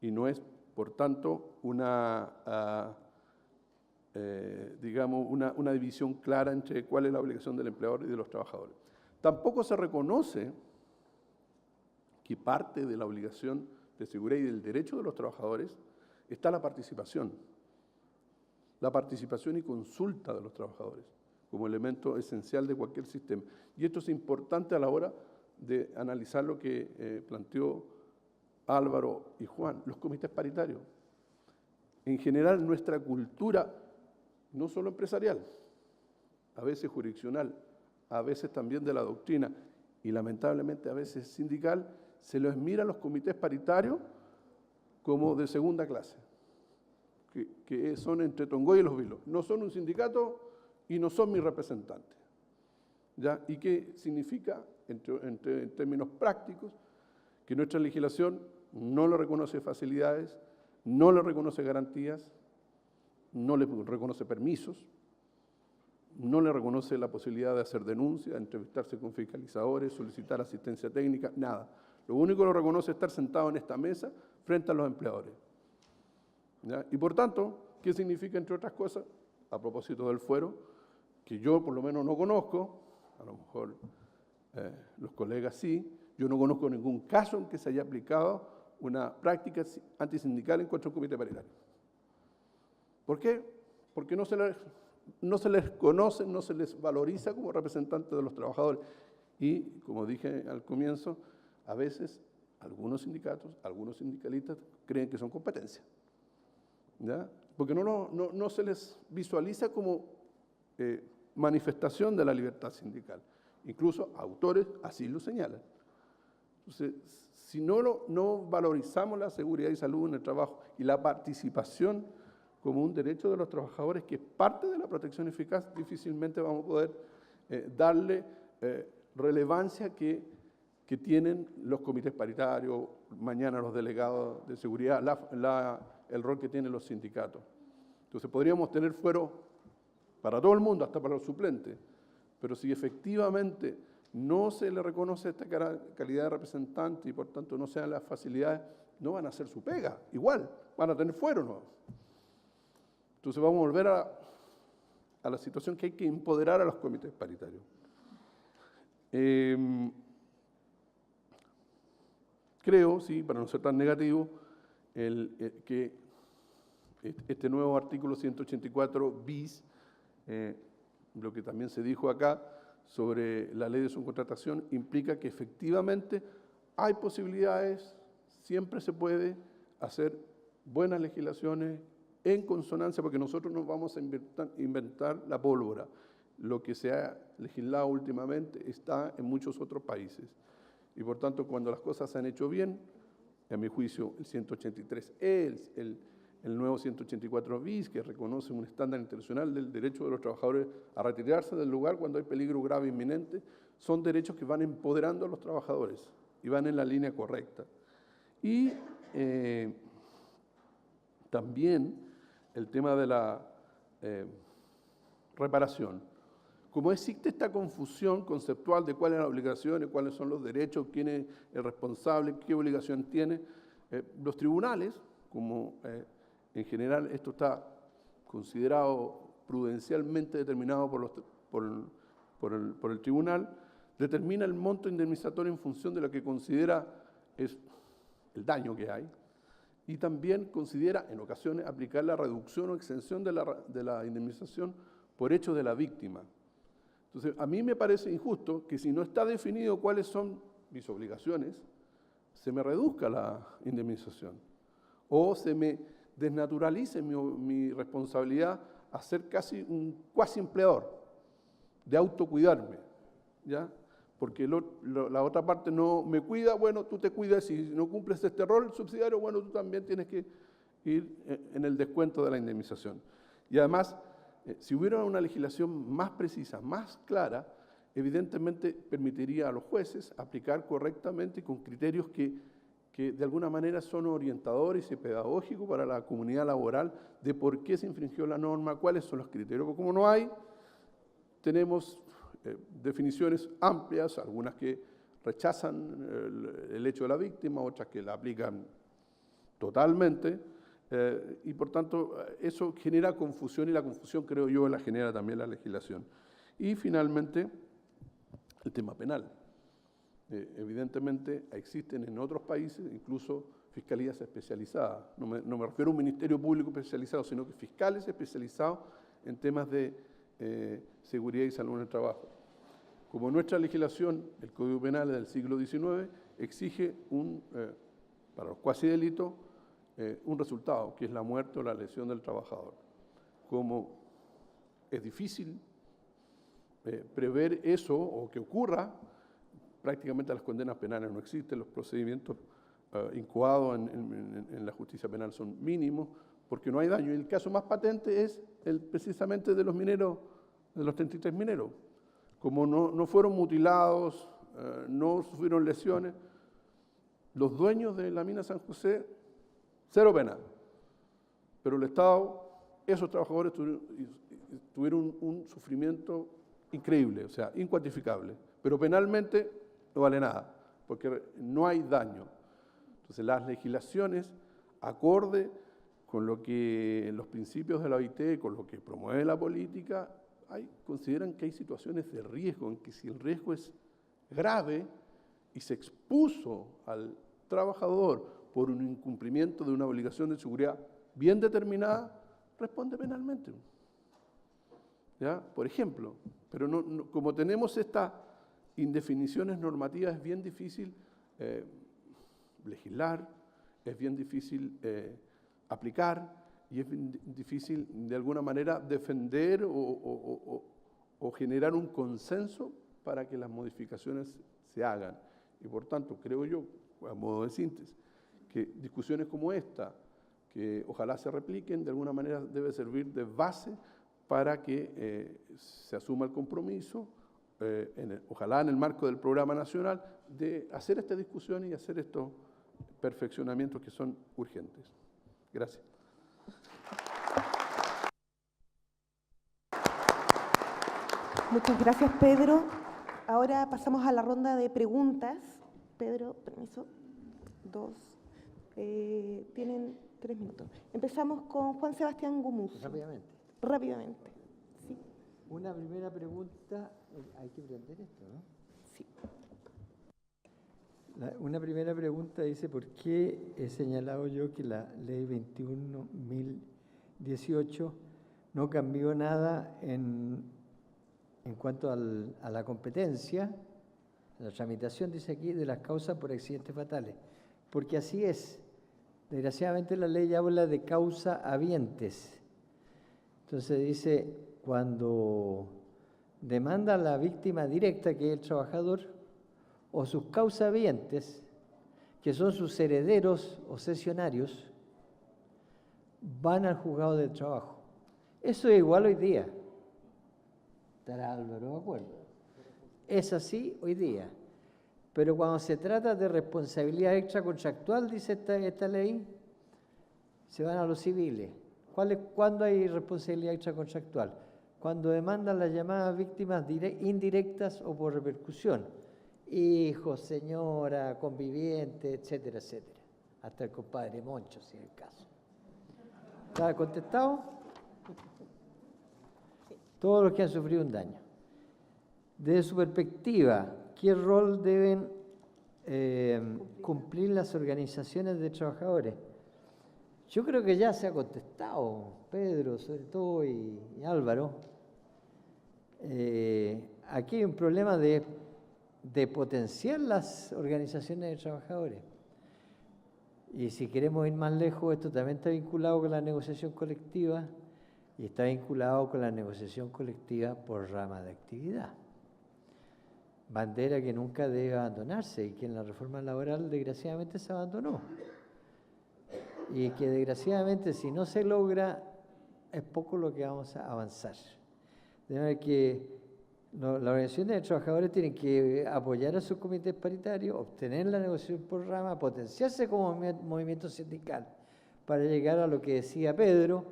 Y no es, por tanto, digamos, una división clara entre cuál es la obligación del empleador y de los trabajadores. Tampoco se reconoce que parte de la obligación de seguridad y del derecho de los trabajadores está la participación y consulta de los trabajadores como elemento esencial de cualquier sistema. Y esto es importante a la hora de analizar lo que planteó Álvaro y Juan, los comités paritarios. En general, nuestra cultura, no solo empresarial, a veces jurisdiccional, a veces también de la doctrina y lamentablemente a veces sindical, se los mira a los comités paritarios como de segunda clase, que son entre Tongoy y Los Vilos. No son un sindicato y no son mis representantes. ¿Ya? ¿Y qué significa, en términos prácticos, que nuestra legislación no le reconoce facilidades, no le reconoce garantías, no le reconoce permisos, no le reconoce la posibilidad de hacer denuncias, entrevistarse con fiscalizadores, solicitar asistencia técnica, nada. Lo único que lo reconoce es estar sentado en esta mesa frente a los empleadores. ¿Ya? Y por tanto, ¿qué significa, entre otras cosas, a propósito del fuero, que yo por lo menos no conozco, a lo mejor los colegas sí, yo no conozco ningún caso en que se haya aplicado una práctica antisindical en contra de un comité paritario. ¿Por qué? Porque no se les conoce, no se les valoriza como representantes de los trabajadores. Y, como dije al comienzo, a veces algunos sindicatos, algunos sindicalistas creen que son competencia, ¿ya? Porque no se les visualiza como manifestación de la libertad sindical. Incluso autores así lo señalan. Entonces, si no valorizamos la seguridad y salud en el trabajo y la participación como un derecho de los trabajadores, que es parte de la protección eficaz, difícilmente vamos a poder darle relevancia que tienen los comités paritarios, mañana los delegados de seguridad, el rol que tienen los sindicatos. Entonces podríamos tener fuero para todo el mundo, hasta para los suplentes, pero si efectivamente no se le reconoce esta calidad de representante y por tanto no se dan las facilidades, no van a hacer su pega, igual, van a tener fuero, ¿no? Entonces vamos a volver a la situación que hay que empoderar a los comités paritarios. Creo, sí, para no ser tan negativo, que este nuevo artículo 184 bis, lo que también se dijo acá sobre la ley de subcontratación, implica que efectivamente hay posibilidades, siempre se puede hacer buenas legislaciones en consonancia, porque nosotros no vamos a inventar la pólvora. Lo que se ha legislado últimamente está en muchos otros países. Y por tanto, cuando las cosas se han hecho bien, a mi juicio, el 183, el nuevo 184 bis, que reconoce un estándar internacional del derecho de los trabajadores a retirarse del lugar cuando hay peligro grave e inminente, son derechos que van empoderando a los trabajadores y van en la línea correcta. Y también el tema de la reparación. Como existe esta confusión conceptual de cuáles son las obligaciones, cuáles son los derechos, quién es el responsable, qué obligación tiene, los tribunales, como en general esto está considerado prudencialmente determinado por el tribunal, determina el monto indemnizatorio en función de lo que considera es el daño que hay, y también considera en ocasiones aplicar la reducción o exención de la indemnización por hecho de la víctima. Entonces, a mí me parece injusto que si no está definido cuáles son mis obligaciones, se me reduzca la indemnización o se me desnaturalice mi responsabilidad a ser casi un cuasi empleador, de autocuidarme, ¿ya? Porque la otra parte no me cuida, bueno, tú te cuidas, y si no cumples este rol subsidiario, bueno, tú también tienes que ir en el descuento de la indemnización. Y además, si hubiera una legislación más precisa, más clara, evidentemente permitiría a los jueces aplicar correctamente y con criterios que de alguna manera son orientadores y pedagógicos para la comunidad laboral de por qué se infringió la norma, cuáles son los criterios. Porque como no hay, tenemos definiciones amplias, algunas que rechazan el hecho de la víctima, otras que la aplican totalmente, y por tanto eso genera confusión, y la confusión, creo yo, la genera también la legislación. Y finalmente, el tema penal. Evidentemente existen en otros países incluso fiscalías especializadas. No me refiero a un ministerio público especializado, sino que fiscales especializados en temas de seguridad y salud en el trabajo. Como nuestra legislación, el Código Penal del siglo XIX, exige para los cuasi delitos un resultado, que es la muerte o la lesión del trabajador. Como es difícil prever eso o que ocurra, prácticamente las condenas penales no existen, los procedimientos incoados en la justicia penal son mínimos, porque no hay daño. Y el caso más patente es precisamente de los mineros, de los 33 mineros. Como no fueron mutilados, no sufrieron lesiones, los dueños de la mina San José, cero pena. Pero el Estado, esos trabajadores tuvieron un sufrimiento increíble, o sea, incuantificable. Pero penalmente no vale nada, porque no hay daño. Entonces, las legislaciones, acorde con lo que los principios de la OIT, con lo que promueve la política, consideran que hay situaciones de riesgo, en que si el riesgo es grave y se expuso al trabajador por un incumplimiento de una obligación de seguridad bien determinada, responde penalmente. ¿Ya? Por ejemplo, pero como tenemos estas indefiniciones normativas, es bien difícil legislar, es bien difícil aplicar, y es difícil, de alguna manera, defender o generar un consenso para que las modificaciones se hagan. Y por tanto, creo yo, a modo de síntesis, que discusiones como esta, que ojalá se repliquen, de alguna manera debe servir de base para que se asuma el compromiso, ojalá en el marco del programa nacional, de hacer esta discusión y hacer estos perfeccionamientos que son urgentes. Gracias. Muchas gracias, Pedro. Ahora pasamos a la ronda de preguntas. Pedro, permiso. 2. Tienen 3 minutos. Empezamos con Juan Sebastián Gumucio. Rápidamente. Rápidamente. Sí. Una primera pregunta, hay que prender esto, ¿no? Sí. Una primera pregunta dice, ¿por qué he señalado yo que la ley 21.018 no cambió nada en cuanto a la competencia, la tramitación, dice aquí, de las causas por accidentes fatales? Porque así es. Desgraciadamente la ley habla de causa habientes. Entonces dice, cuando demanda a la víctima directa, que es el trabajador, o sus causahabientes, que son sus herederos o cesionarios, van al juzgado del trabajo. Eso es igual hoy día. ¿Estará Álvaro de acuerdo? Es así hoy día. Pero cuando se trata de responsabilidad extracontractual, dice esta ley, se van a los civiles. ¿Cuándo hay responsabilidad extracontractual? Cuando demandan las llamadas víctimas indirectas o por repercusión. Hijos, señora, conviviente, etcétera, etcétera. Hasta el compadre Moncho, si es el caso. ¿Está contestado? Todos los que han sufrido un daño. Desde su perspectiva, ¿qué rol deben cumplir las organizaciones de trabajadores? Yo creo que ya se ha contestado, Pedro, sobre todo, y Álvaro. Aquí hay un problema de potenciar las organizaciones de trabajadores. Y si queremos ir más lejos, esto también está vinculado con la negociación colectiva y está vinculado con la negociación colectiva por rama de actividad. Bandera que nunca debe abandonarse y que en la reforma laboral desgraciadamente se abandonó. Y que desgraciadamente si no se logra, es poco lo que vamos a avanzar. De manera que las organizaciones de trabajadores tienen que apoyar a sus comités paritarios, obtener la negociación por rama, potenciarse como movimiento sindical para llegar a lo que decía Pedro,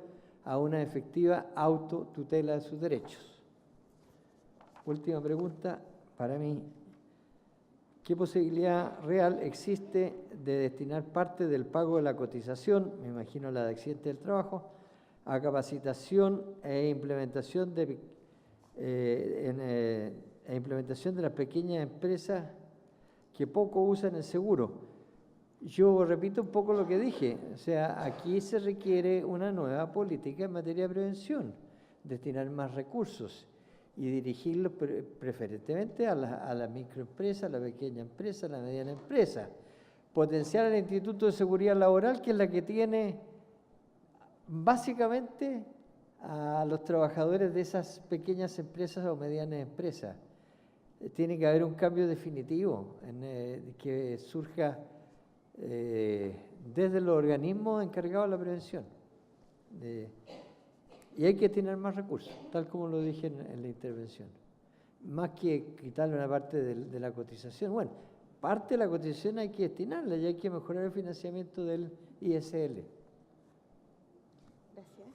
a una efectiva autotutela de sus derechos. última pregunta para mí. ¿Qué posibilidad real existe de destinar parte del pago de la cotización, me imagino la de accidente del trabajo, a capacitación e implementación de las pequeñas empresas que poco usan el seguro? Yo repito un poco lo que dije, o sea, aquí se requiere una nueva política en materia de prevención, destinar más recursos y dirigirlos preferentemente a la microempresa, a la pequeña empresa, a la mediana empresa. Potenciar el Instituto de Seguridad Laboral, que es la que tiene básicamente a los trabajadores de esas pequeñas empresas o medianas empresas. Tiene que haber un cambio definitivo que surja desde los organismos encargados de la prevención. Y hay que tener más recursos, tal como lo dije en la intervención. Más que quitarle una parte de la cotización. Bueno, parte de la cotización hay que destinarla y hay que mejorar el financiamiento del ISL. Gracias.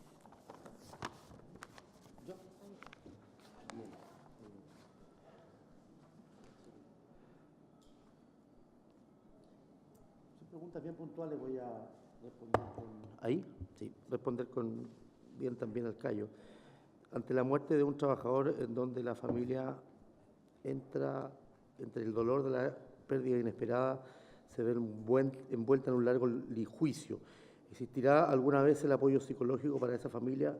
Son preguntas bien puntuales, voy a responder con... ¿Ahí? Sí, responder con bien también al Cayo. Ante la muerte de un trabajador en donde la familia entra entre el dolor de la pérdida inesperada, se ve envuelta en un largo juicio. ¿Existirá alguna vez el apoyo psicológico para esa familia,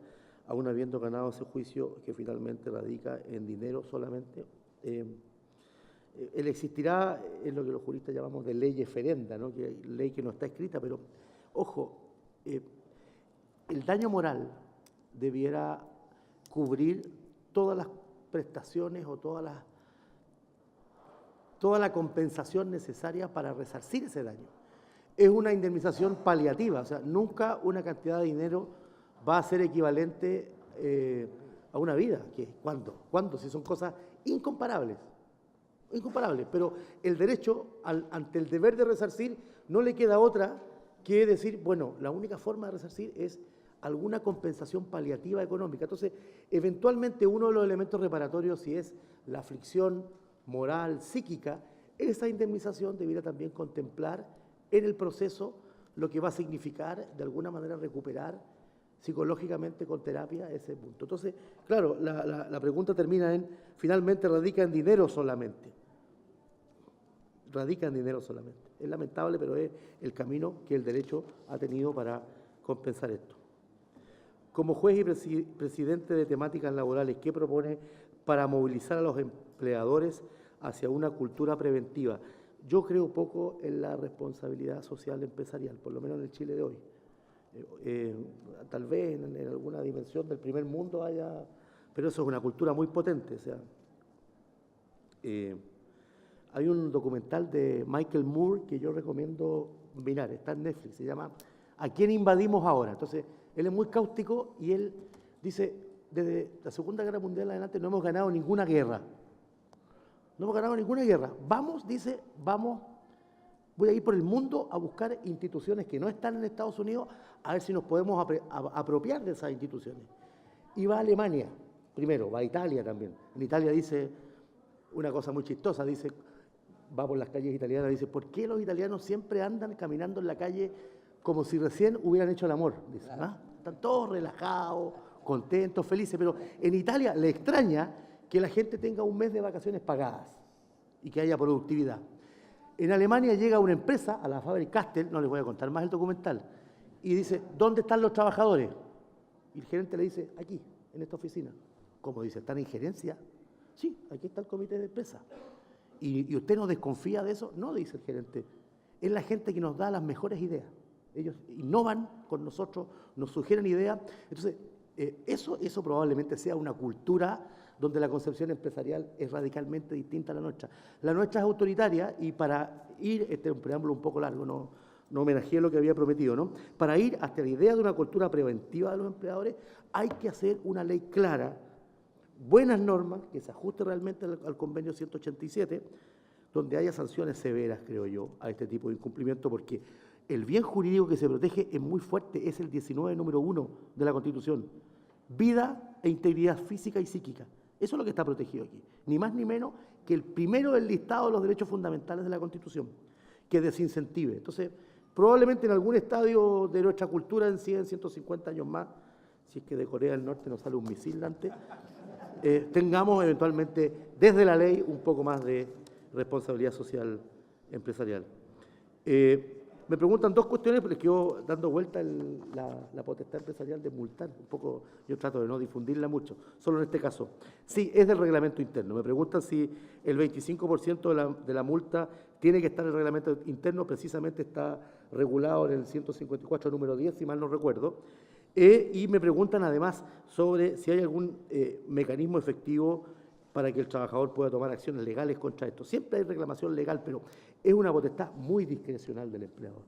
aún habiendo ganado ese juicio que finalmente radica en dinero solamente? El existirá es lo que los juristas llamamos de ley eferenda, ¿no? Que ley que no está escrita, pero ojo, el daño moral debiera cubrir todas las prestaciones o toda la compensación necesaria para resarcir ese daño. Es una indemnización paliativa, o sea, nunca una cantidad de dinero va a ser equivalente a una vida. ¿Cuándo? ¿Cuándo? Si son cosas incomparables. Incomparables, pero el derecho, ante el deber de resarcir, no le queda otra que decir, bueno, la única forma de resarcir es alguna compensación paliativa económica. Entonces, eventualmente uno de los elementos reparatorios, si es la aflicción moral, psíquica, esa indemnización debiera también contemplar en el proceso lo que va a significar, de alguna manera, recuperar psicológicamente con terapia ese punto. Entonces, claro, la pregunta termina en, finalmente radica en dinero solamente. Radica en dinero solamente. Es lamentable, pero es el camino que el derecho ha tenido para compensar esto. Como juez y presidente de temáticas laborales, ¿qué propone para movilizar a los empleadores hacia una cultura preventiva? Yo creo poco en la responsabilidad social empresarial, por lo menos en el Chile de hoy. Tal vez en alguna dimensión del primer mundo haya, pero eso es una cultura muy potente. O sea, hay un documental de Michael Moore que yo recomiendo mirar, está en Netflix, se llama ¿A quién invadimos ahora? Entonces, él es muy cáustico y él dice, desde la Segunda Guerra Mundial en adelante no hemos ganado ninguna guerra. No hemos ganado ninguna guerra. Vamos, dice, voy a ir por el mundo a buscar instituciones que no están en Estados Unidos, a ver si nos podemos apropiar de esas instituciones. Y va a Alemania, primero, va a Italia también. En Italia dice una cosa muy chistosa, dice, va por las calles italianas, dice, ¿por qué los italianos siempre andan caminando en la calle como si recién hubieran hecho el amor? Dice, ¿ah? Están todos relajados, contentos, felices, pero en Italia le extraña que la gente tenga un mes de vacaciones pagadas y que haya productividad. En Alemania llega una empresa, a la Faber-Castell, no les voy a contar más el documental, y dice, ¿dónde están los trabajadores? Y el gerente le dice, aquí, en esta oficina. ¿Cómo dice? ¿Están en gerencia? Sí, aquí está el comité de empresa. ¿Y usted no desconfía de eso? No, dice el gerente. Es la gente que nos da las mejores ideas. Ellos innovan con nosotros, nos sugieren ideas. Entonces, eso probablemente sea una cultura donde la concepción empresarial es radicalmente distinta a la nuestra. La nuestra es autoritaria y para ir, este es un preámbulo un poco largo, no homenajeé lo que había prometido, ¿no? Para ir hasta la idea de una cultura preventiva de los empleadores hay que hacer una ley clara, buenas normas, que se ajuste realmente al convenio 187, donde haya sanciones severas, creo yo, a este tipo de incumplimiento, porque el bien jurídico que se protege es muy fuerte, es el 19, número 1 de la Constitución. Vida e integridad física y psíquica. Eso es lo que está protegido aquí. Ni más ni menos que el primero del listado de los derechos fundamentales de la Constitución, que desincentive. Entonces, probablemente en algún estadio de nuestra cultura en 100, 150 años más, si es que de Corea del Norte nos sale un misil antes, tengamos eventualmente desde la ley un poco más de responsabilidad social empresarial. Me preguntan dos cuestiones, pero les quedo dando vuelta la potestad empresarial de multar. Un poco, yo trato de no difundirla mucho, solo en este caso. Sí, es del reglamento interno. Me preguntan si el 25% de la multa tiene que estar en el reglamento interno, precisamente está regulado en el 154, número 10, si mal no recuerdo. Y me preguntan además sobre si hay algún mecanismo efectivo para que el trabajador pueda tomar acciones legales contra esto. Siempre hay reclamación legal, pero es una potestad muy discrecional del empleador.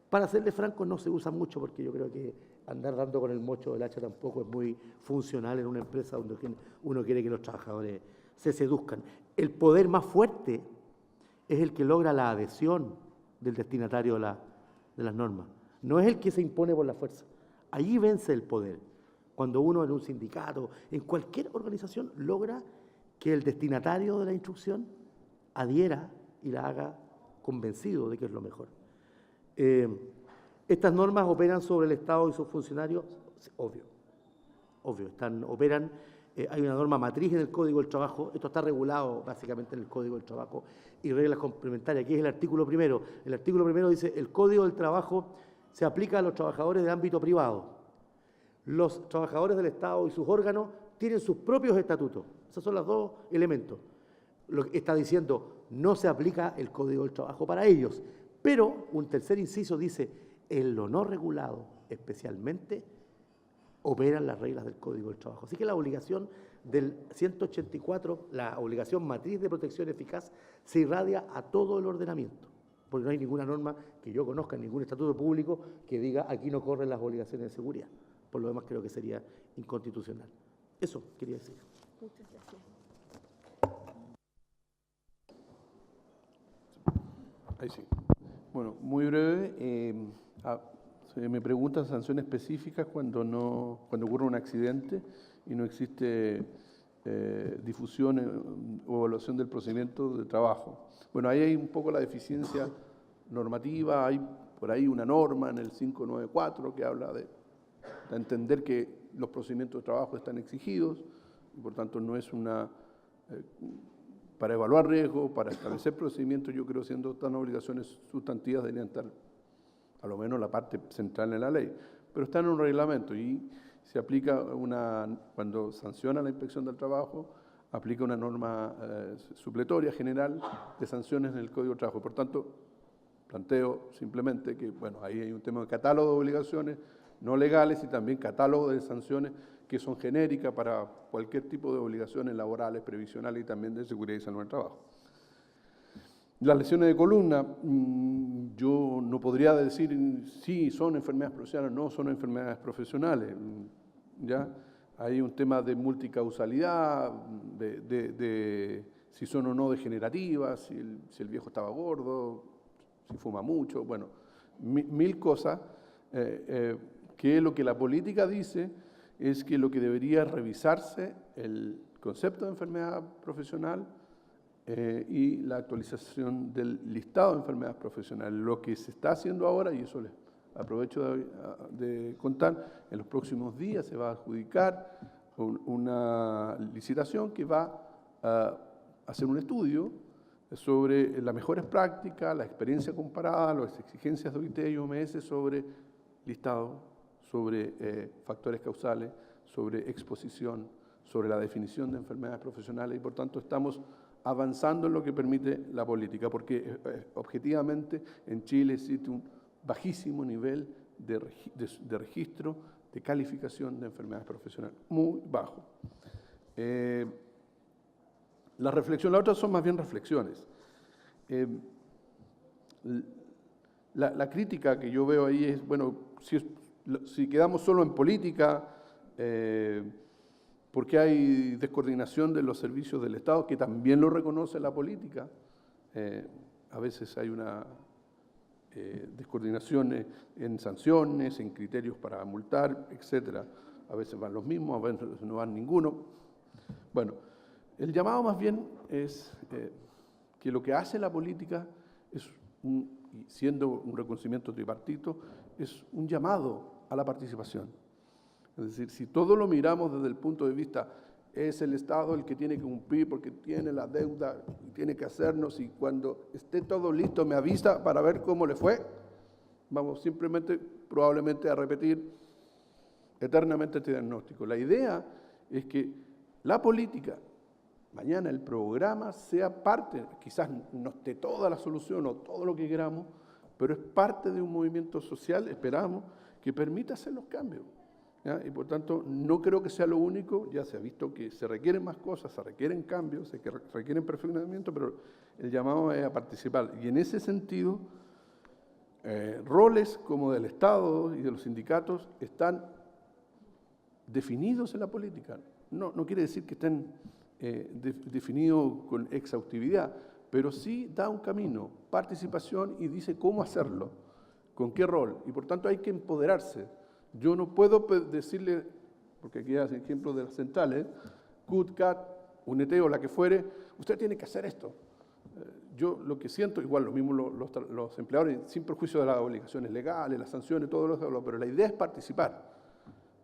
Para serle franco, no se usa mucho porque yo creo que andar dando con el mocho del hacha tampoco es muy funcional en una empresa donde uno quiere que los trabajadores se seduzcan. El poder más fuerte es el que logra la adhesión del destinatario de las normas. No es el que se impone por la fuerza. Allí vence el poder. Cuando uno en un sindicato, en cualquier organización, logra que el destinatario de la instrucción adhiera y la haga convencido de que es lo mejor. Estas normas operan sobre el Estado y sus funcionarios, obvio, operan, hay una norma matriz en el Código del Trabajo, esto está regulado básicamente en el Código del Trabajo y reglas complementarias, aquí es el artículo primero. El artículo primero dice, el Código del Trabajo se aplica a los trabajadores del ámbito privado. Los trabajadores del Estado y sus órganos tienen sus propios estatutos. Esos son los dos elementos. Lo que está diciendo, no se aplica el Código del Trabajo para ellos. Pero un tercer inciso dice, en lo no regulado especialmente, operan las reglas del Código del Trabajo. Así que la obligación del 184, la obligación matriz de protección eficaz, se irradia a todo el ordenamiento. Porque no hay ninguna norma que yo conozca, ningún estatuto público que diga aquí no corren las obligaciones de seguridad. Por lo demás creo que sería inconstitucional. Eso quería decir. Muchas gracias. Ahí sí. Bueno, muy breve. Se me preguntan sanciones específicas cuando ocurre un accidente y no existe difusión o evaluación del procedimiento de trabajo. Bueno, ahí hay un poco la deficiencia normativa, hay por ahí una norma en el 594 que habla de entender que los procedimientos de trabajo están exigidos y por tanto no es para evaluar riesgos, para establecer procedimientos, yo creo siendo tan obligaciones sustantivas deberían estar a lo menos la parte central en la ley, pero está en un reglamento y se aplica cuando sanciona la inspección del trabajo, aplica una norma supletoria general de sanciones en el Código de Trabajo. Por tanto, planteo simplemente que, bueno, ahí hay un tema de catálogo de obligaciones no legales y también catálogo de sanciones que son genéricas para cualquier tipo de obligaciones laborales, previsionales y también de seguridad y salud en el trabajo. Las lesiones de columna, yo no podría decir si son enfermedades profesionales o no son enfermedades profesionales. ¿Ya? Hay un tema de multicausalidad, de si son o no degenerativas, si el viejo estaba gordo, si fuma mucho, bueno, mil cosas, que lo que la política dice es que lo que debería revisarse el concepto de enfermedad profesional y la actualización del listado de enfermedades profesionales. Lo que se está haciendo ahora, y eso les aprovecho de contar, en los próximos días se va a adjudicar una licitación que va a hacer un estudio sobre las mejores prácticas, la experiencia comparada, las exigencias de OIT y OMS sobre listado, sobre factores causales, sobre exposición, sobre la definición de enfermedades profesionales y por tanto estamos avanzando en lo que permite la política, porque objetivamente en Chile existe un bajísimo nivel de registro, de calificación de enfermedades profesionales, muy bajo. Las otras son más bien reflexiones. La crítica que yo veo ahí es, bueno, si quedamos solo en política, porque hay descoordinación de los servicios del Estado, que también lo reconoce la política. A veces hay una descoordinación en sanciones, en criterios para multar, etc. A veces van los mismos, a veces no van ninguno. Bueno, El llamado más bien es que lo que hace la política es, y siendo un reconocimiento tripartito, es un llamado a la participación. Es decir, si todo lo miramos desde el punto de vista, es el Estado el que tiene que cumplir porque tiene la deuda y tiene que hacernos, y cuando esté todo listo me avisa para ver cómo le fue, vamos simplemente probablemente a repetir eternamente este diagnóstico. La idea es que la política, mañana el programa, sea parte, quizás no esté toda la solución o todo lo que queramos, pero es parte de un movimiento social, esperamos, que permita hacer los cambios. ¿Ya? Y por tanto, no creo que sea lo único, ya se ha visto que se requieren más cosas, se requieren cambios, se requieren perfeccionamiento, pero el llamado es a participar. Y en ese sentido, roles como del Estado y de los sindicatos están definidos en la política. No quiere decir que estén definidos con exhaustividad, pero sí da un camino, participación, y dice cómo hacerlo, con qué rol, y por tanto hay que empoderarse. Yo no puedo decirle, porque aquí hace ejemplo de las centrales, CUT, CAT, UNET o la que fuere, usted tiene que hacer esto. Yo lo que siento, igual lo mismo los empleadores, sin perjuicio de las obligaciones legales, las sanciones, todo lo, pero la idea es participar.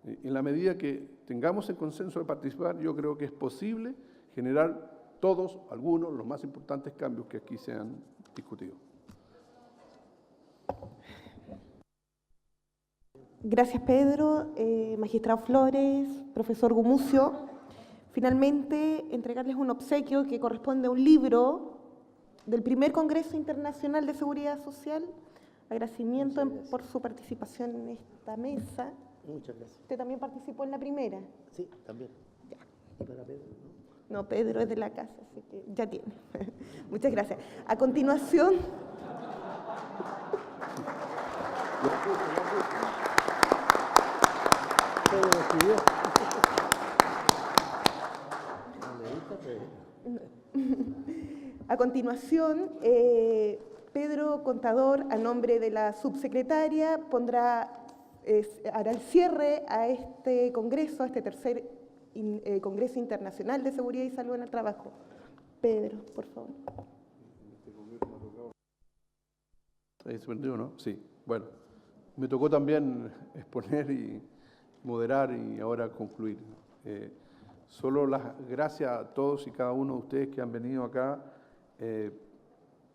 En la medida que tengamos el consenso de participar, yo creo que es posible generar todos, algunos, los más importantes cambios que aquí se han discutido. Gracias, Pedro. Magistrado Flores, profesor Gumucio. Finalmente, entregarles un obsequio que corresponde a un libro del primer Congreso Internacional de Seguridad Social. Agradecimiento por su participación en esta mesa. Muchas gracias. ¿Usted también participó en la primera? Sí, también. Ya. ¿Y para Pedro? No, Pedro es de la casa, así que ya tiene. Muchas gracias. A continuación... A continuación, Pedro Contador, a nombre de la subsecretaria, hará el cierre a este congreso, a este tercer Congreso Internacional de Seguridad y Salud en el Trabajo. Pedro, por favor. ¿Está suspendido, no? Sí. Bueno, me tocó también exponer y moderar y ahora concluir. Solo las gracias a todos y cada uno de ustedes que han venido acá.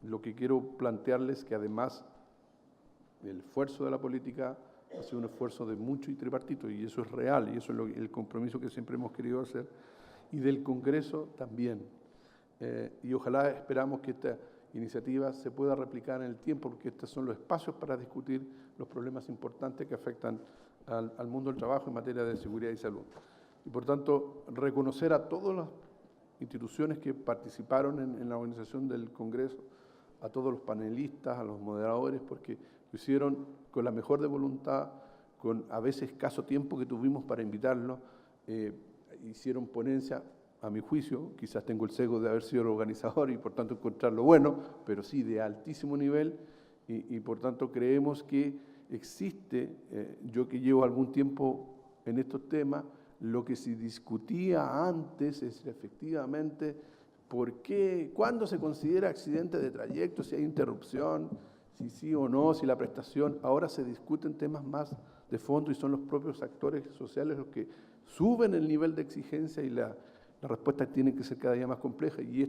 Lo que quiero plantearles que además el esfuerzo de la política ha sido un esfuerzo de mucho y tripartito, y eso es real, y eso es el compromiso que siempre hemos querido hacer, y del Congreso también. Y ojalá esperamos que esta iniciativa se pueda replicar en el tiempo, porque estos son los espacios para discutir los problemas importantes que afectan al mundo del trabajo en materia de seguridad y salud. Y por tanto, reconocer a todas las instituciones que participaron en la organización del Congreso, a todos los panelistas, a los moderadores, porque lo hicieron con la mejor de voluntad, con a veces escaso tiempo que tuvimos para invitarlos, hicieron ponencia, a mi juicio, quizás tengo el sesgo de haber sido el organizador y por tanto encontrarlo bueno, pero sí de altísimo nivel, y por tanto creemos que existe, yo que llevo algún tiempo en estos temas, lo que se discutía antes es efectivamente por qué, cuándo se considera accidente de trayecto, si hay interrupción, si sí o no, si la prestación. Ahora se discuten temas más de fondo y son los propios actores sociales los que suben el nivel de exigencia, y la respuesta tiene que ser cada día más compleja, y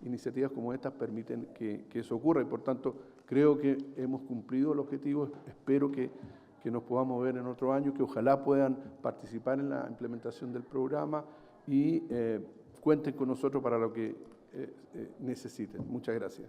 iniciativas como estas permiten que eso ocurra, y por tanto creo que hemos cumplido el objetivo. Espero que nos podamos ver en otro año, que ojalá puedan participar en la implementación del programa y cuenten con nosotros para lo que necesiten. Muchas gracias.